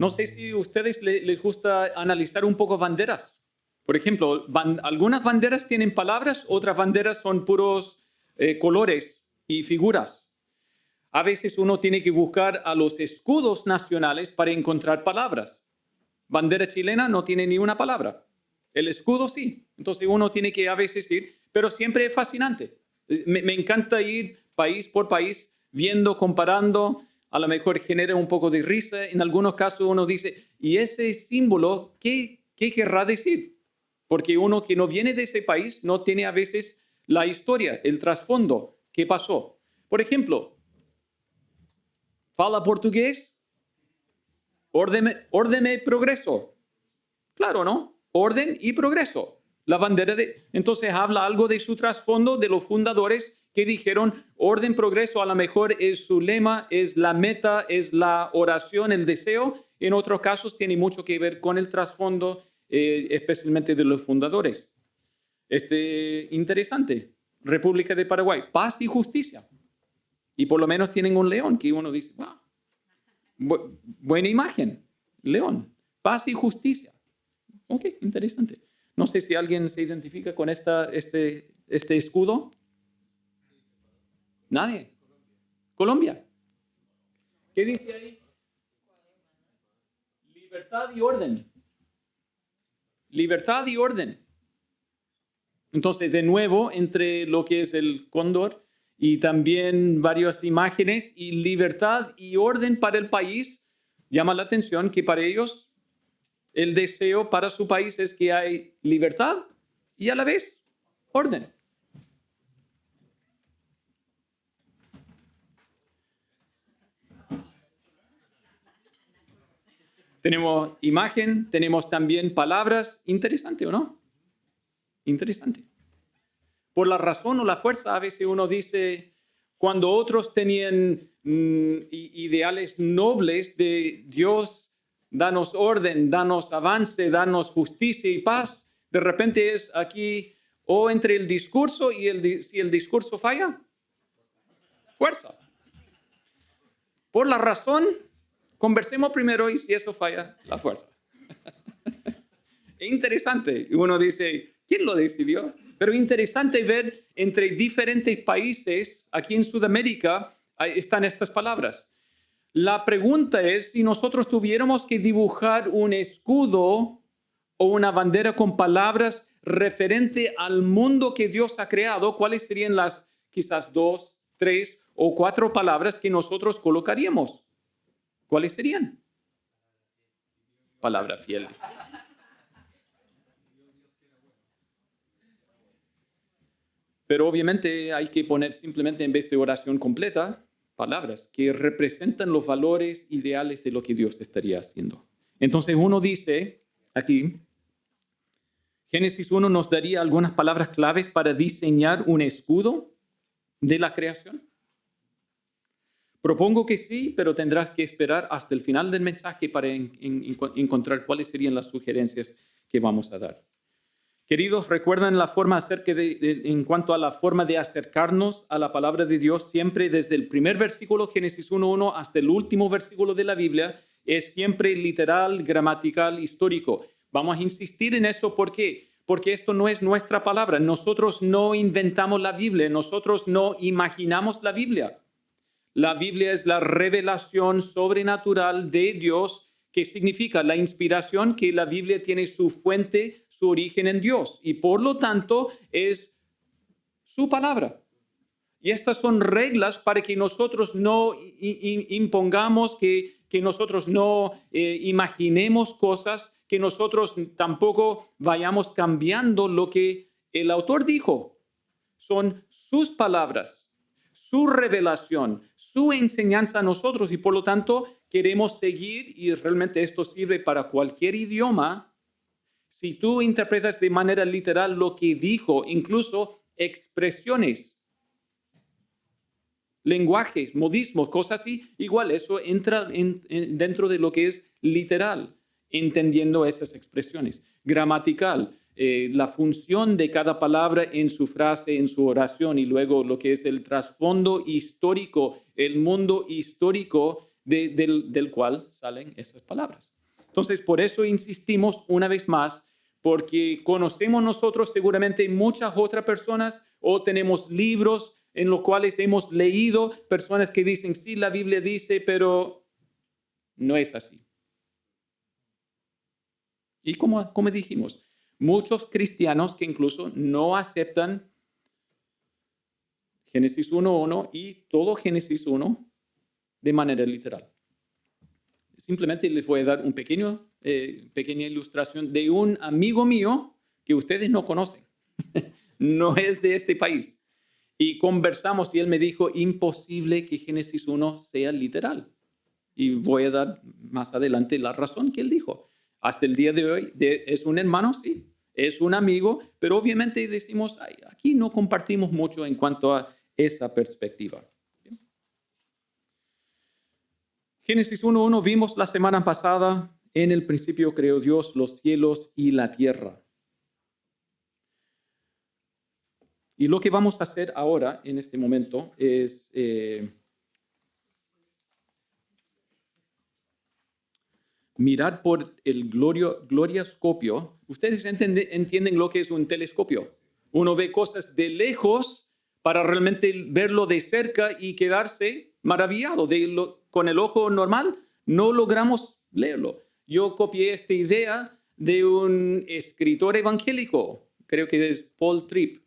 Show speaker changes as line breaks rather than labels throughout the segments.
No sé si a ustedes les gusta analizar un poco banderas. Por ejemplo, algunas banderas tienen palabras, otras banderas son puros colores y figuras. A veces uno tiene que buscar a los escudos nacionales para encontrar palabras. Bandera chilena no tiene ni una palabra. El escudo sí. Entonces uno tiene que a veces ir, pero siempre es fascinante. Me encanta ir país por país, viendo, comparando. A lo mejor genera un poco de risa. En algunos casos uno dice, ¿y ese símbolo qué querrá decir? Porque uno que no viene de ese país no tiene a veces la historia, el trasfondo, qué pasó. Por ejemplo, ¿fala portugués? Orden y progreso. Claro, ¿no? Orden y progreso. La bandera de... Entonces habla algo de su trasfondo, de los fundadores que dijeron orden, progreso, a lo mejor es su lema, es la meta, es la oración, el deseo. En otros casos tiene mucho que ver con el trasfondo, especialmente de los fundadores. Interesante. República de Paraguay, paz y justicia. Y por lo menos tienen un león que uno dice, wow, buena imagen, león, paz y justicia. Ok, interesante. No sé si alguien se identifica con este escudo. Nadie. Colombia. ¿Qué dice ahí? Libertad y orden. Libertad y orden. Entonces, de nuevo, entre lo que es el cóndor y también varias imágenes y libertad y orden para el país, llama la atención que para ellos el deseo para su país es que hay libertad y a la vez orden. Tenemos imagen, tenemos también palabras. Interesante, ¿o no? Interesante. Por la razón o la fuerza, a veces uno dice, cuando otros tenían ideales nobles de Dios, danos orden, danos avance, danos justicia y paz, de repente es aquí, o entre el discurso y si el discurso falla, fuerza. Por la razón, conversemos primero y si eso falla, la fuerza. Es interesante. Uno dice, ¿quién lo decidió? Pero interesante ver entre diferentes países, aquí en Sudamérica, están estas palabras. La pregunta es, si nosotros tuviéramos que dibujar un escudo o una bandera con palabras referente al mundo que Dios ha creado, ¿cuáles serían las quizás 2, 3 o 4 palabras que nosotros colocaríamos? ¿Cuáles serían? Palabra fiel. Pero obviamente hay que poner simplemente en vez de oración completa, palabras que representan los valores ideales de lo que Dios estaría haciendo. Entonces uno dice aquí, Génesis 1 nos daría algunas palabras claves para diseñar un escudo de la creación. Propongo que sí, pero tendrás que esperar hasta el final del mensaje para encontrar cuáles serían las sugerencias que vamos a dar. Queridos, ¿recuerdan la forma en cuanto a la forma de acercarnos a la palabra de Dios? Siempre desde el primer versículo, Génesis 1:1, hasta el último versículo de la Biblia, es siempre literal, gramatical, histórico. Vamos a insistir en eso, ¿por qué? Porque esto no es nuestra palabra. Nosotros no inventamos la Biblia, nosotros no imaginamos la Biblia. La Biblia es la revelación sobrenatural de Dios, que significa la inspiración, que la Biblia tiene su fuente, su origen en Dios, y por lo tanto es su palabra. Y estas son reglas para que nosotros no impongamos, que nosotros no imaginemos cosas, que nosotros tampoco vayamos cambiando lo que el autor dijo. Son sus palabras, su revelación, su enseñanza a nosotros, y por lo tanto queremos seguir, y realmente esto sirve para cualquier idioma. Si tú interpretas de manera literal lo que dijo, incluso expresiones, lenguajes, modismos, cosas así, igual eso entra dentro de lo que es literal, entendiendo esas expresiones. Gramatical, la función de cada palabra en su frase, en su oración, y luego lo que es el trasfondo histórico, el mundo histórico del cual salen esas palabras. Entonces, por eso insistimos una vez más, porque conocemos nosotros seguramente muchas otras personas o tenemos libros en los cuales hemos leído personas que dicen, sí, la Biblia dice, pero no es así. Y como dijimos, muchos cristianos que incluso no aceptan Génesis 1:1 y todo Génesis 1 de manera literal. Simplemente les voy a dar una pequeña ilustración de un amigo mío que ustedes no conocen. No es de este país. Y conversamos y él me dijo, imposible que Génesis 1 sea literal. Y voy a dar más adelante la razón que él dijo. Hasta el día de hoy es un hermano, sí, es un amigo, pero obviamente decimos, ay, aquí no compartimos mucho en cuanto a esa perspectiva. Génesis 1:1 vimos la semana pasada, en el principio creó Dios los cielos y la tierra. Y lo que vamos a hacer ahora, en este momento, es mirar por el glorioscopio. ¿Ustedes entienden lo que es un telescopio? Uno ve cosas de lejos para realmente verlo de cerca y quedarse maravillado. Con el ojo normal no logramos leerlo. Yo copié esta idea de un escritor evangélico, creo que es Paul Tripp,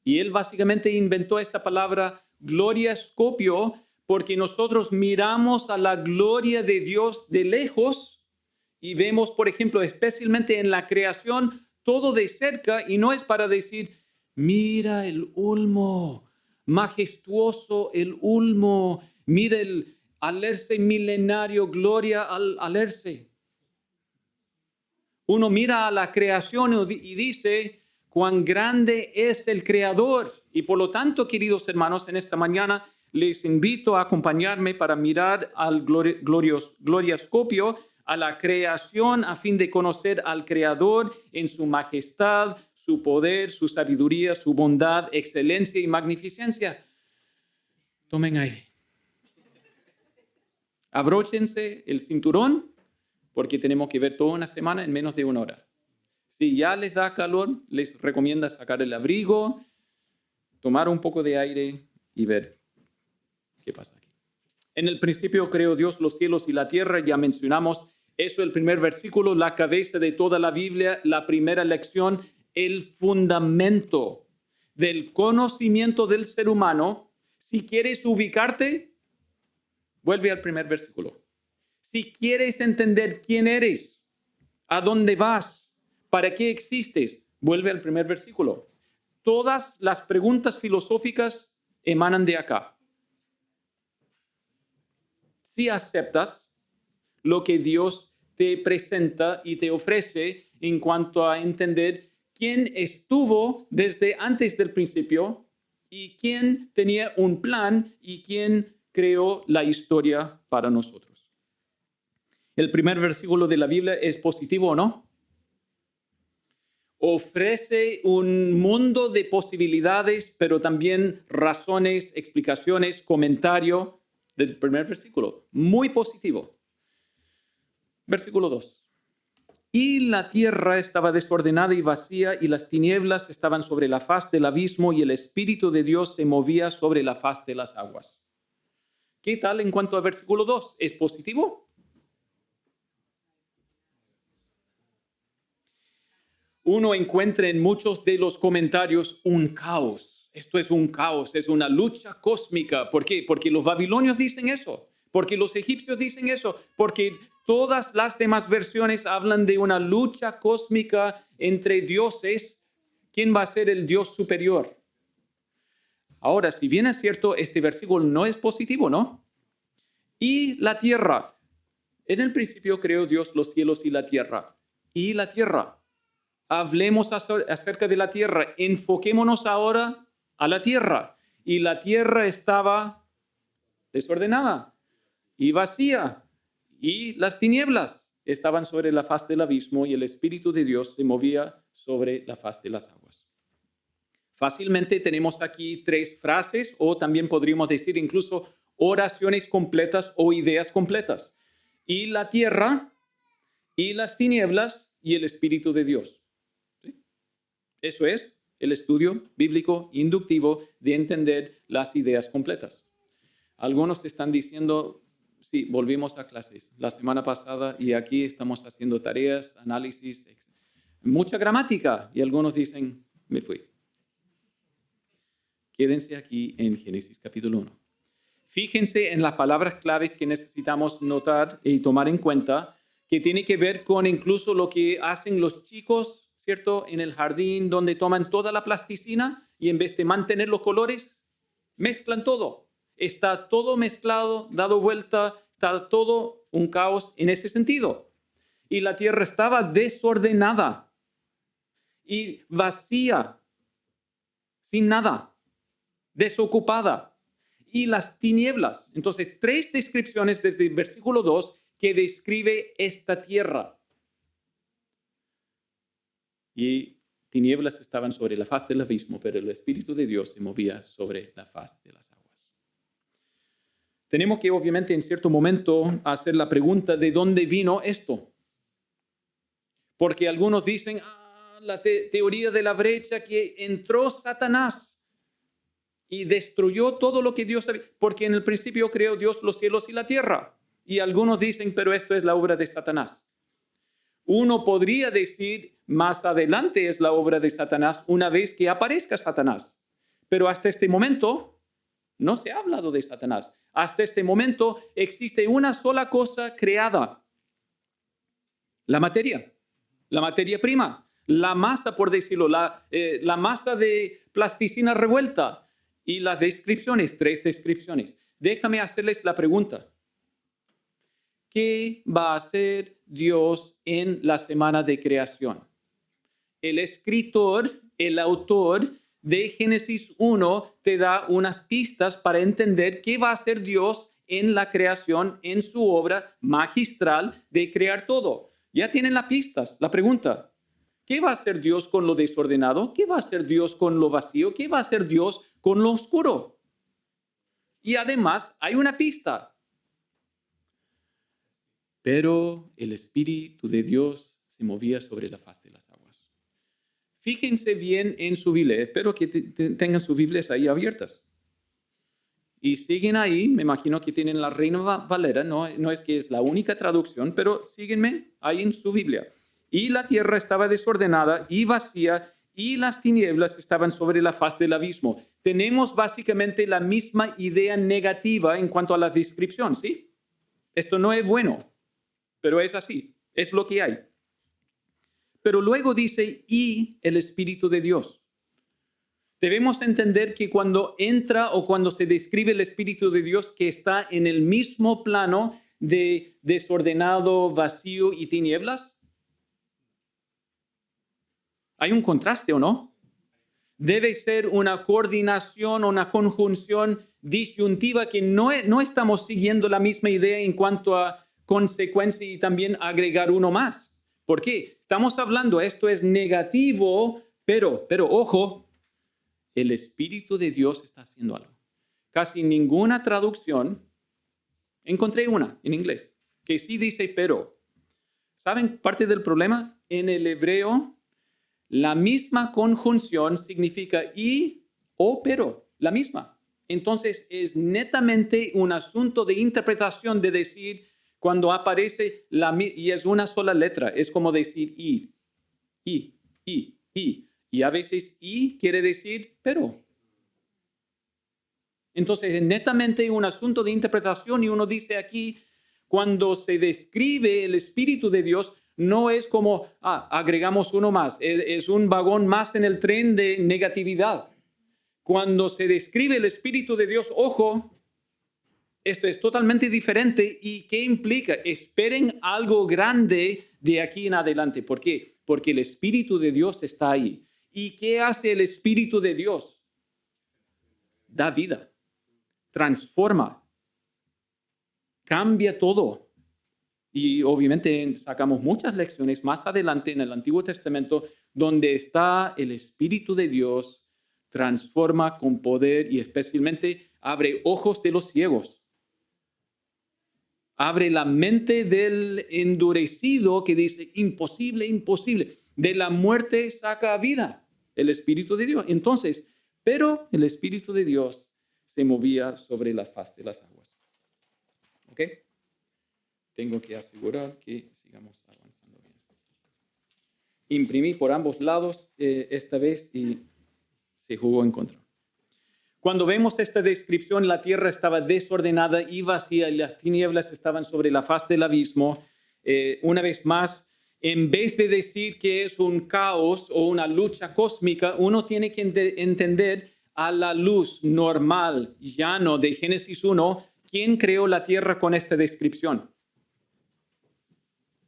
y él básicamente inventó esta palabra glorioscopio porque nosotros miramos a la gloria de Dios de lejos y vemos, por ejemplo, especialmente en la creación, todo de cerca, y no es para decir, mira el ulmo, majestuoso el ulmo, mira el alerce milenario, gloria al alerce. Uno mira a la creación y dice, cuán grande es el Creador. Y por lo tanto, queridos hermanos, en esta mañana les invito a acompañarme para mirar al glorioscopio, a la creación, a fin de conocer al Creador en su majestad, su poder, su sabiduría, su bondad, excelencia y magnificencia. Tomen aire. Abróchense el cinturón, porque tenemos que ver toda una semana en menos de 1 hora. Si ya les da calor, les recomiendo sacar el abrigo, tomar un poco de aire y ver qué pasa aquí. En el principio creó Dios los cielos y la tierra, ya mencionamos eso, el primer versículo, la cabeza de toda la Biblia, la primera lección, el fundamento del conocimiento del ser humano. Si quieres ubicarte, vuelve al primer versículo. Si quieres entender quién eres, a dónde vas, para qué existes, vuelve al primer versículo. Todas las preguntas filosóficas emanan de acá. Si aceptas lo que Dios te presenta y te ofrece en cuanto a entender quién estuvo desde antes del principio y quién tenía un plan y quién creó la historia para nosotros. El primer versículo de la Biblia es positivo, ¿o no? Ofrece un mundo de posibilidades, pero también razones, explicaciones, comentario del primer versículo. Muy positivo. Versículo 2. Y la tierra estaba desordenada y vacía, y las tinieblas estaban sobre la faz del abismo, y el Espíritu de Dios se movía sobre la faz de las aguas. ¿Qué tal en cuanto a versículo 2? ¿Es positivo? Uno encuentra en muchos de los comentarios un caos. Esto es un caos, es una lucha cósmica. ¿Por qué? Porque los babilonios dicen eso, porque los egipcios dicen eso, porque todas las demás versiones hablan de una lucha cósmica entre dioses. ¿Quién va a ser el Dios superior? Ahora, si bien es cierto, este versículo no es positivo, ¿no? Y la tierra. En el principio creó Dios los cielos y la tierra. Y la tierra. Hablemos acerca de la tierra. Enfoquémonos ahora a la tierra. Y la tierra estaba desordenada y vacía. Y las tinieblas estaban sobre la faz del abismo y el Espíritu de Dios se movía sobre la faz de las aguas. Fácilmente tenemos aquí 3 frases, o también podríamos decir incluso oraciones completas o ideas completas. Y la tierra, y las tinieblas y el Espíritu de Dios. ¿Sí? Eso es el estudio bíblico inductivo de entender las ideas completas. Algunos están diciendo, sí, volvimos a clases la semana pasada y aquí estamos haciendo tareas, análisis, mucha gramática. Y algunos dicen, me fui. Quédense aquí en Génesis capítulo 1. Fíjense en las palabras claves que necesitamos notar y tomar en cuenta, que tiene que ver con incluso lo que hacen los chicos, ¿cierto? En el jardín, donde toman toda la plasticina y en vez de mantener los colores, mezclan todo. Está todo mezclado, dado vuelta, está todo un caos en ese sentido. Y la tierra estaba desordenada y vacía, sin nada, desocupada. Y las tinieblas. Entonces, 3 descripciones desde el versículo 2 que describe esta tierra. Y tinieblas estaban sobre la faz del abismo, pero el Espíritu de Dios se movía sobre la faz de las aguas. Tenemos que, obviamente, en cierto momento hacer la pregunta de dónde vino esto. Porque algunos dicen, la teoría de la brecha, que entró Satanás y destruyó todo lo que Dios había, porque en el principio creó Dios los cielos y la tierra. Y algunos dicen, pero esto es la obra de Satanás. Uno podría decir, más adelante es la obra de Satanás una vez que aparezca Satanás. Pero hasta este momento no se ha hablado de Satanás. Hasta este momento existe una sola cosa creada. La materia prima, la masa, por decirlo, la masa de plasticina revuelta. Y las descripciones, 3 descripciones. Déjame hacerles la pregunta. ¿Qué va a hacer Dios en la semana de creación? El escritor, el autor de Génesis 1 te da unas pistas para entender qué va a hacer Dios en la creación, en su obra magistral de crear todo. Ya tienen las pistas, la pregunta. ¿Qué va a hacer Dios con lo desordenado? ¿Qué va a hacer Dios con lo vacío? ¿Qué va a hacer Dios con lo oscuro? Y además hay una pista. Pero el Espíritu de Dios se movía sobre la faz de las aguas. Fíjense bien en su Biblia. Espero que tengan sus Biblias ahí abiertas. Y siguen ahí, me imagino que tienen la Reina Valera, no es que es la única traducción, pero síguenme ahí en su Biblia. Y la tierra estaba desordenada y vacía, y las tinieblas estaban sobre la faz del abismo. Tenemos básicamente la misma idea negativa en cuanto a la descripción, ¿sí? Esto no es bueno, pero es así, es lo que hay. Pero luego dice, y el Espíritu de Dios. Debemos entender que cuando entra o cuando se describe el Espíritu de Dios, que está en el mismo plano de desordenado, vacío y tinieblas, hay un contraste, ¿o no? Debe ser una coordinación o una conjunción disyuntiva que no estamos siguiendo la misma idea en cuanto a consecuencia y también agregar uno más. ¿Por qué? Estamos hablando, esto es negativo, pero ojo, el Espíritu de Dios está haciendo algo. Casi ninguna traducción, encontré una en inglés, que sí dice pero. ¿Saben parte del problema? En el hebreo, la misma conjunción significa y o pero, la misma. Entonces es netamente un asunto de interpretación de decir cuando aparece y es una sola letra, es como decir y. Y a veces y quiere decir pero. Entonces es netamente un asunto de interpretación y uno dice aquí, cuando se describe el Espíritu de Dios, no es como, agregamos uno más, es un vagón más en el tren de negatividad. Cuando se describe el Espíritu de Dios, ojo, esto es totalmente diferente. ¿Y qué implica? Esperen algo grande de aquí en adelante. ¿Por qué? Porque el Espíritu de Dios está ahí. ¿Y qué hace el Espíritu de Dios? Da vida, transforma, cambia todo. Y obviamente sacamos muchas lecciones más adelante en el Antiguo Testamento donde está el Espíritu de Dios, transforma con poder y especialmente abre ojos de los ciegos. Abre la mente del endurecido que dice, imposible, imposible. De la muerte saca vida el Espíritu de Dios. Entonces, pero el Espíritu de Dios se movía sobre la faz de las aguas. ¿Ok? Tengo que asegurar que sigamos avanzando bien. Imprimí por ambos lados esta vez y se jugó en contra. Cuando vemos esta descripción, la tierra estaba desordenada y vacía y las tinieblas estaban sobre la faz del abismo. Una vez más, en vez de decir que es un caos o una lucha cósmica, uno tiene que entender a la luz normal, llano de Génesis 1, ¿quién creó la tierra con esta descripción?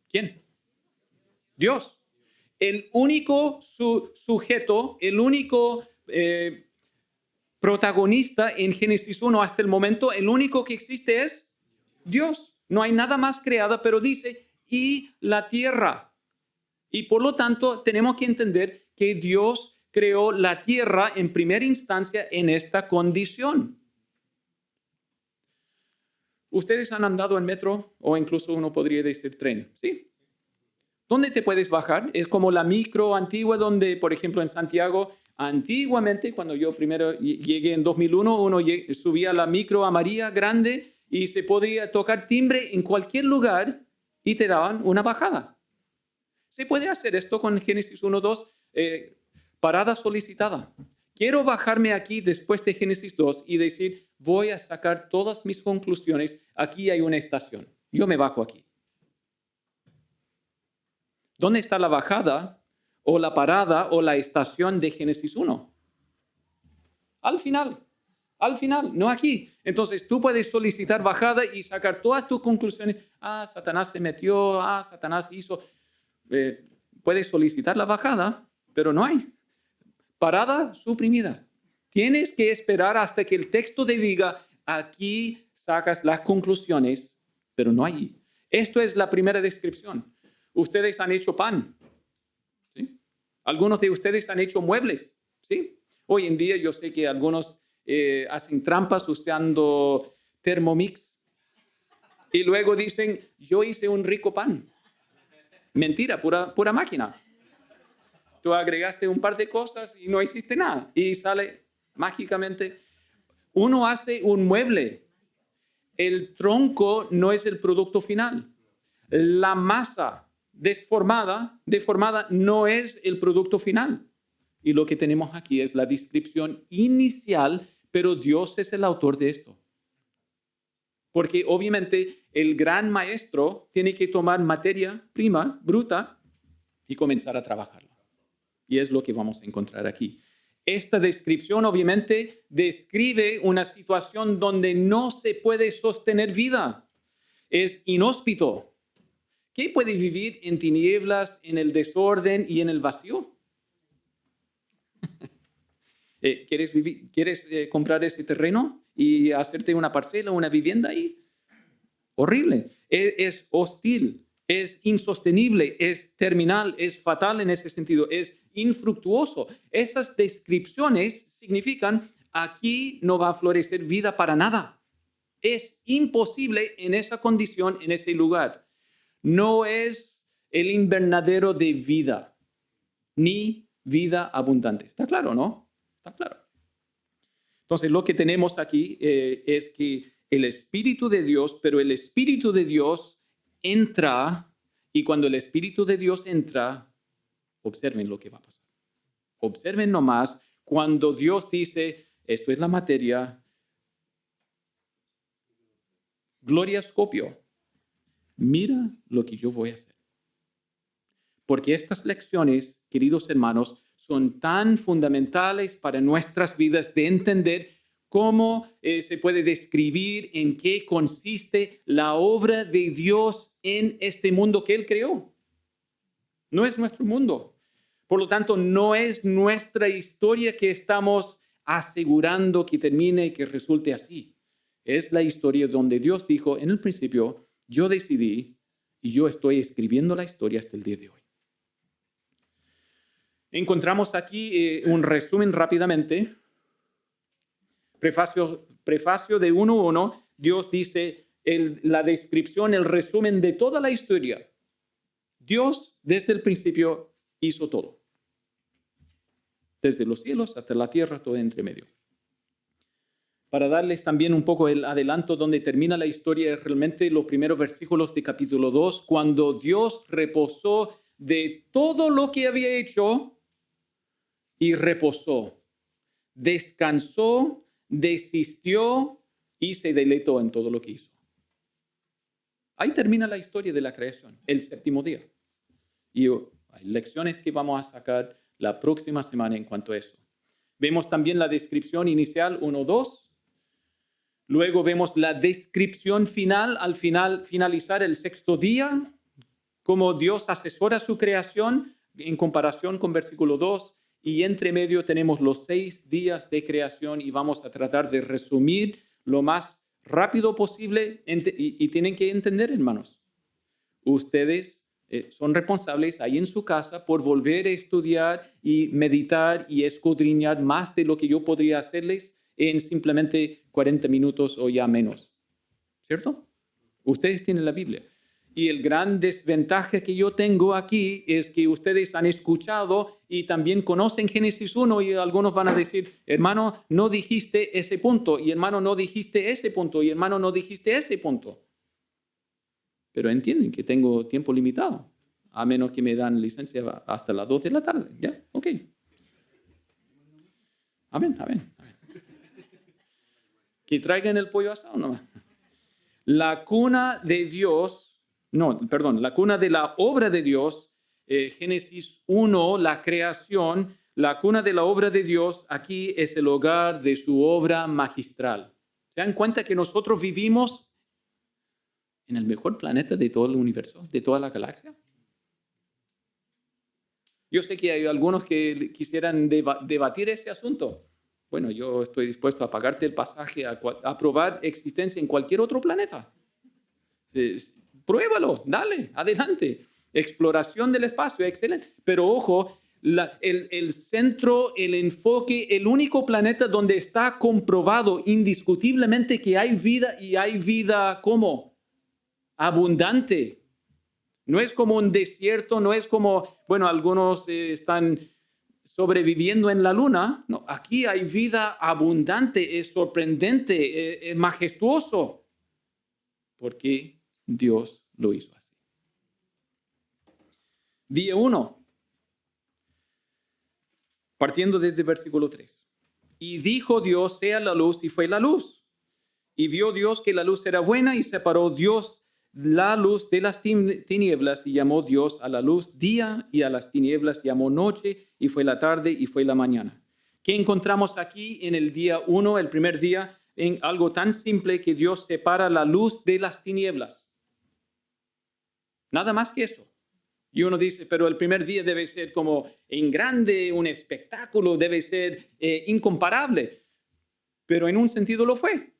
¿Quién? Dios. El único sujeto, el único protagonista en Génesis 1 hasta el momento, el único que existe es Dios. No hay nada más creado, pero dice, y la tierra. Y por lo tanto, tenemos que entender que Dios creó la tierra en primera instancia en esta condición. ¿Ustedes han andado en metro o incluso uno podría decir tren? ¿Sí? ¿Dónde te puedes bajar? Es como la micro antigua donde, por ejemplo, en Santiago, antiguamente, cuando yo primero llegué en 2001, uno subía a la micro amarilla grande y se podía tocar timbre en cualquier lugar y te daban una bajada. Se puede hacer esto con Génesis 1:2, parada solicitada. Quiero bajarme aquí después de Génesis 2 y decir, voy a sacar todas mis conclusiones. Aquí hay una estación. Yo me bajo aquí. ¿Dónde está la bajada o la parada o la estación de Génesis 1? Al final, no aquí. Entonces tú puedes solicitar bajada y sacar todas tus conclusiones. Satanás se metió, Satanás hizo. Puedes solicitar la bajada, pero no hay. Parada suprimida. Tienes que esperar hasta que el texto te diga, aquí sacas las conclusiones, pero no hay. Esto es la primera descripción. Ustedes han hecho pan, ¿sí? Algunos de ustedes han hecho muebles, ¿sí? Hoy en día yo sé que algunos hacen trampas usando Thermomix y luego dicen, yo hice un rico pan. Mentira, pura máquina. Tú agregaste un par de cosas y no hiciste nada y sale mágicamente. Uno hace un mueble. El tronco no es el producto final. La masa deformada no es el producto final. Y lo que tenemos aquí es la descripción inicial, pero Dios es el autor de esto. Porque obviamente el gran maestro tiene que tomar materia prima, bruta, y comenzar a trabajarla. Y es lo que vamos a encontrar aquí. Esta descripción obviamente describe una situación donde no se puede sostener vida. Es inhóspito. ¿Qué puede vivir en tinieblas, en el desorden y en el vacío? ¿Quieres comprar ese terreno y hacerte una parcela, una vivienda ahí? Horrible. Es hostil, es insostenible, es terminal, es fatal en ese sentido, es infructuoso. Esas descripciones significan aquí no va a florecer vida para nada. Es imposible en esa condición, en ese lugar. No es el invernadero de vida, ni vida abundante. ¿Está claro, no? Está claro. Entonces, lo que tenemos aquí es que el Espíritu de Dios, pero el Espíritu de Dios entra, y cuando el Espíritu de Dios entra, observen lo que va a pasar. Observen nomás cuando Dios dice, esto es la materia, glorioscopio, mira lo que yo voy a hacer. Porque estas lecciones, queridos hermanos, son tan fundamentales para nuestras vidas de entender cómo se puede describir en qué consiste la obra de Dios en este mundo que Él creó. No es nuestro mundo. Por lo tanto, no es nuestra historia que estamos asegurando que termine y que resulte así. Es la historia donde Dios dijo en el principio, yo decidí y yo estoy escribiendo la historia hasta el día de hoy. Encontramos aquí un resumen rápidamente. Prefacio de 1:1, Dios dice, la descripción, el resumen de toda la historia. Dios desde el principio hizo todo. Desde los cielos hasta la tierra, todo entre medio. Para darles también un poco el adelanto donde termina la historia, es realmente los primeros versículos de capítulo 2, cuando Dios reposó de todo lo que había hecho y reposó, descansó, desistió y se deleitó en todo lo que hizo. Ahí termina la historia de la creación, el séptimo día. Y hay lecciones que vamos a sacar la próxima semana en cuanto a eso. Vemos también la descripción inicial 1-2. Luego vemos la descripción final, al finalizar el sexto día, cómo Dios asesora su creación en comparación con versículo 2. Y entre medio tenemos los 6 días de creación y vamos a tratar de resumir lo más rápido posible. Y tienen que entender, hermanos, ustedes son responsables ahí en su casa por volver a estudiar y meditar y escudriñar más de lo que yo podría hacerles en simplemente 40 minutos o ya menos. ¿Cierto? Ustedes tienen la Biblia. Y el gran desventaja que yo tengo aquí es que ustedes han escuchado y también conocen Génesis 1 y algunos van a decir, hermano, no dijiste ese punto, y hermano, no dijiste ese punto, y hermano, no dijiste ese punto. Pero entienden que tengo tiempo limitado, a menos que me dan licencia hasta las 2 de la tarde. ¿Ya? Ok. Amén. Que traigan el pollo asado nomás. La cuna de Dios, la cuna de la obra de Dios, Génesis 1, la creación, la cuna de la obra de Dios, aquí es el hogar de su obra magistral. ¿Se dan cuenta que nosotros vivimos en el mejor planeta de todo el universo, de toda la galaxia? Yo sé que hay algunos que quisieran debatir ese asunto. Bueno, yo estoy dispuesto a pagarte el pasaje a probar existencia en cualquier otro planeta. Pruébalo, dale, adelante. Exploración del espacio, excelente. Pero ojo, el centro, el enfoque, el único planeta donde está comprobado indiscutiblemente que hay vida y hay vida ¿cómo? Abundante. No es como un desierto, no es como, bueno, algunos están sobreviviendo en la luna. No, aquí hay vida abundante, es sorprendente, es majestuoso, porque Dios lo hizo así. Día 1, partiendo desde versículo 3. Y dijo Dios, sea la luz, y fue la luz. Y vio Dios que la luz era buena, y separó Dios la luz de las tinieblas, y llamó Dios a la luz día, y a las tinieblas llamó noche, y fue la tarde, y fue la mañana. ¿Qué encontramos aquí en el día 1, el primer día? En algo tan simple que Dios separa la luz de las tinieblas. Nada más que eso. Y uno dice, pero el primer día debe ser como en grande, un espectáculo, debe ser incomparable. Pero en un sentido lo fue.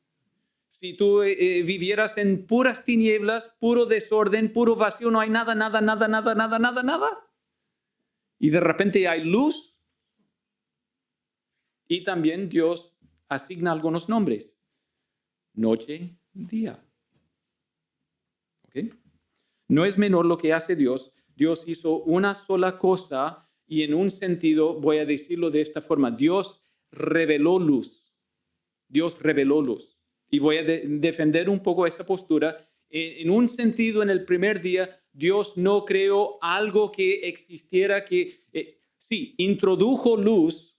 Si tú vivieras en puras tinieblas, puro desorden, puro vacío, no hay nada. Y de repente hay luz. Y también Dios asigna algunos nombres. Noche, día. ¿Ok? No es menor lo que hace Dios. Dios hizo una sola cosa y en un sentido, voy a decirlo de esta forma, Dios reveló luz. Dios reveló luz. Y voy a defender un poco esa postura. En un sentido, en el primer día, Dios no creó algo que existiera, sí, introdujo luz,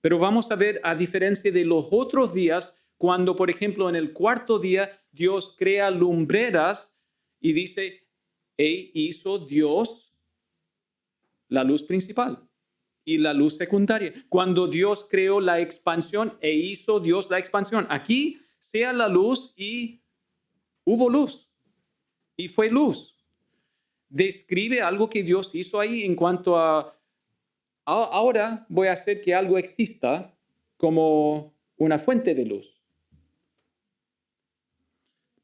pero vamos a ver, a diferencia de los otros días, cuando, por ejemplo, en el cuarto día, Dios crea lumbreras y dice, hizo Dios la luz principal y la luz secundaria. Cuando Dios creó la expansión hizo Dios la expansión. Aquí sea la luz y hubo luz y fue luz. Describe algo que Dios hizo ahí en cuanto a ahora voy a hacer que algo exista como una fuente de luz.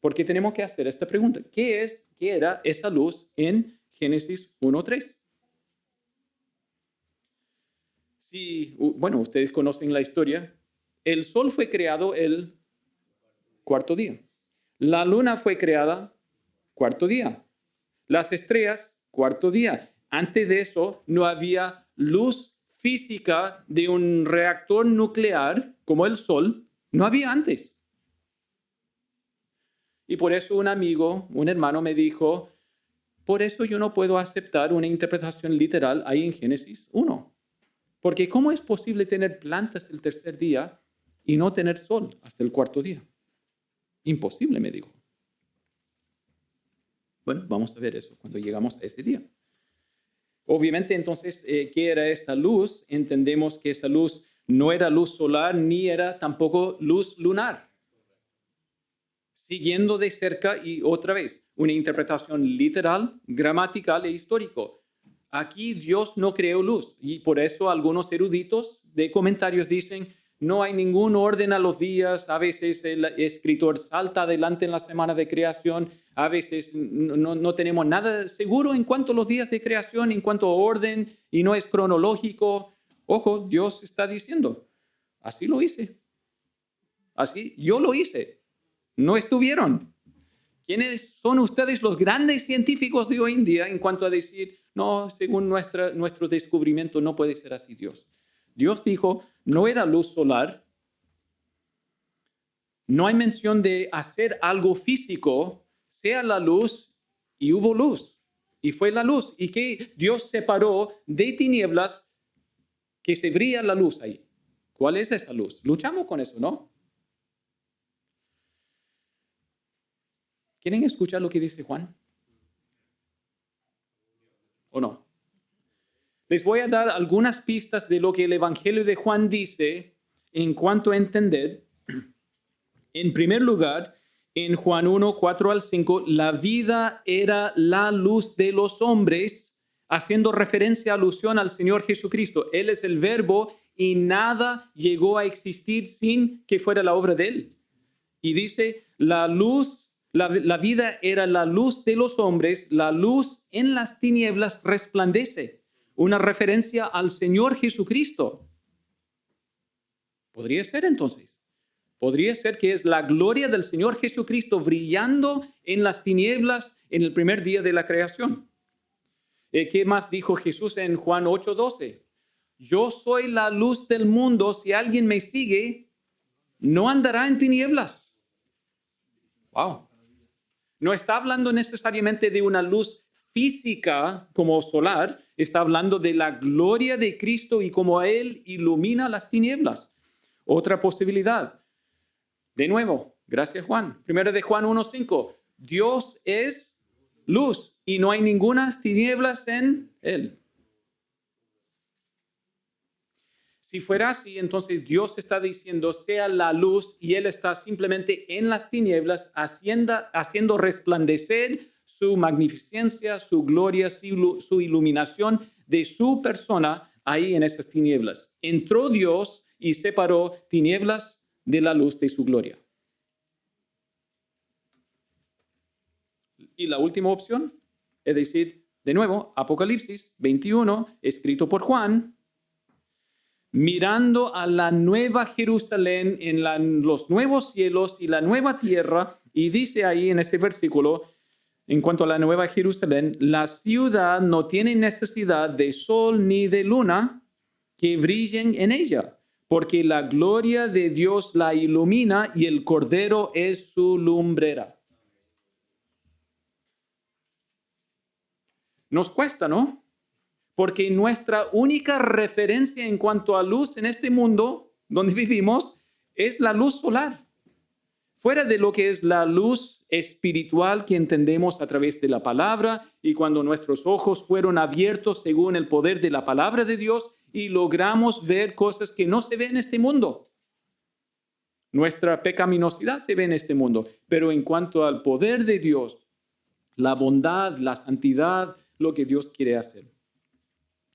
Porque tenemos que hacer esta pregunta. ¿Qué era esa luz en Génesis 1:3? Sí, bueno, ustedes conocen la historia. El sol fue creado el cuarto día. La luna fue creada cuarto día. Las estrellas, cuarto día. Antes de eso, no había luz física de un reactor nuclear como el Sol. No había antes. Y por eso un amigo, un hermano me dijo, por eso yo no puedo aceptar una interpretación literal ahí en Génesis 1. Porque ¿cómo es posible tener plantas el tercer día y no tener sol hasta el cuarto día? Imposible, me dijo. Bueno, vamos a ver eso cuando llegamos a ese día. Obviamente, entonces, ¿qué era esta luz? Entendemos que esa luz no era luz solar ni era tampoco luz lunar. Siguiendo de cerca y otra vez, una interpretación literal, gramatical e histórico. Aquí Dios no creó luz y por eso algunos eruditos de comentarios dicen no hay ningún orden a los días, a veces el escritor salta adelante en la semana de creación, a veces no tenemos nada seguro en cuanto a los días de creación, en cuanto a orden y no es cronológico. Ojo, Dios está diciendo, así lo hice, así yo lo hice, no estuvieron. ¿Quiénes son ustedes los grandes científicos de hoy en día en cuanto a decir, no, según nuestro descubrimiento no puede ser así Dios? Dios dijo, no era luz solar, no hay mención de hacer algo físico, sea la luz y hubo luz, y fue la luz, y que Dios separó de tinieblas que se brilla la luz ahí. ¿Cuál es esa luz? Luchamos con eso, ¿no? ¿Quieren escuchar lo que dice Juan? ¿O no? Les voy a dar algunas pistas de lo que el Evangelio de Juan dice en cuanto a entender. En primer lugar, en Juan 1, 4 al 5, la vida era la luz de los hombres, haciendo referencia, alusión al Señor Jesucristo. Él es el verbo y nada llegó a existir sin que fuera la obra de Él. Y dice, la luz, la vida era la luz de los hombres, la luz en las tinieblas resplandece. Una referencia al Señor Jesucristo. Podría ser entonces. Podría ser que es la gloria del Señor Jesucristo brillando en las tinieblas en el primer día de la creación. ¿Qué más dijo Jesús en Juan 8:12? Yo soy la luz del mundo. Si alguien me sigue, no andará en tinieblas. Wow. No está hablando necesariamente de una luz física como solar, está hablando de la gloria de Cristo y cómo Él ilumina las tinieblas. Otra posibilidad. De nuevo, gracias Juan. Primero de Juan 1:5. Dios es luz y no hay ninguna tinieblas en Él. Si fuera así, entonces Dios está diciendo, sea la luz, y Él está simplemente en las tinieblas, haciendo resplandecer su magnificencia, su gloria, su iluminación de su persona ahí en esas tinieblas. Entró Dios y separó tinieblas de la luz de su gloria. Y la última opción, es decir, de nuevo, Apocalipsis 21, escrito por Juan, mirando a la nueva Jerusalén en los nuevos cielos y la nueva tierra, y dice ahí en ese versículo, en cuanto a la nueva Jerusalén, la ciudad no tiene necesidad de sol ni de luna que brillen en ella, porque la gloria de Dios la ilumina y el Cordero es su lumbrera. Nos cuesta, ¿no? Porque nuestra única referencia en cuanto a luz en este mundo donde vivimos es la luz solar. Fuera de lo que es la luz espiritual que entendemos a través de la palabra y cuando nuestros ojos fueron abiertos según el poder de la palabra de Dios y logramos ver cosas que no se ven en este mundo. Nuestra pecaminosidad se ve en este mundo, pero en cuanto al poder de Dios, la bondad, la santidad, lo que Dios quiere hacer.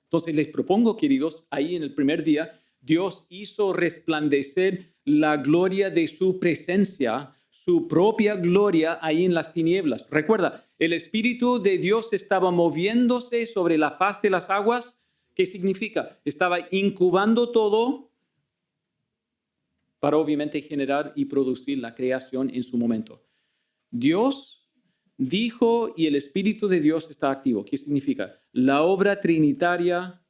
Entonces les propongo, queridos, ahí en el primer día, Dios hizo resplandecer la gloria de su presencia, su propia gloria ahí en las tinieblas. Recuerda, el Espíritu de Dios estaba moviéndose sobre la faz de las aguas. ¿Qué significa? Estaba incubando todo para obviamente generar y producir la creación en su momento. Dios dijo y el Espíritu de Dios está activo. ¿Qué significa? La obra trinitaria,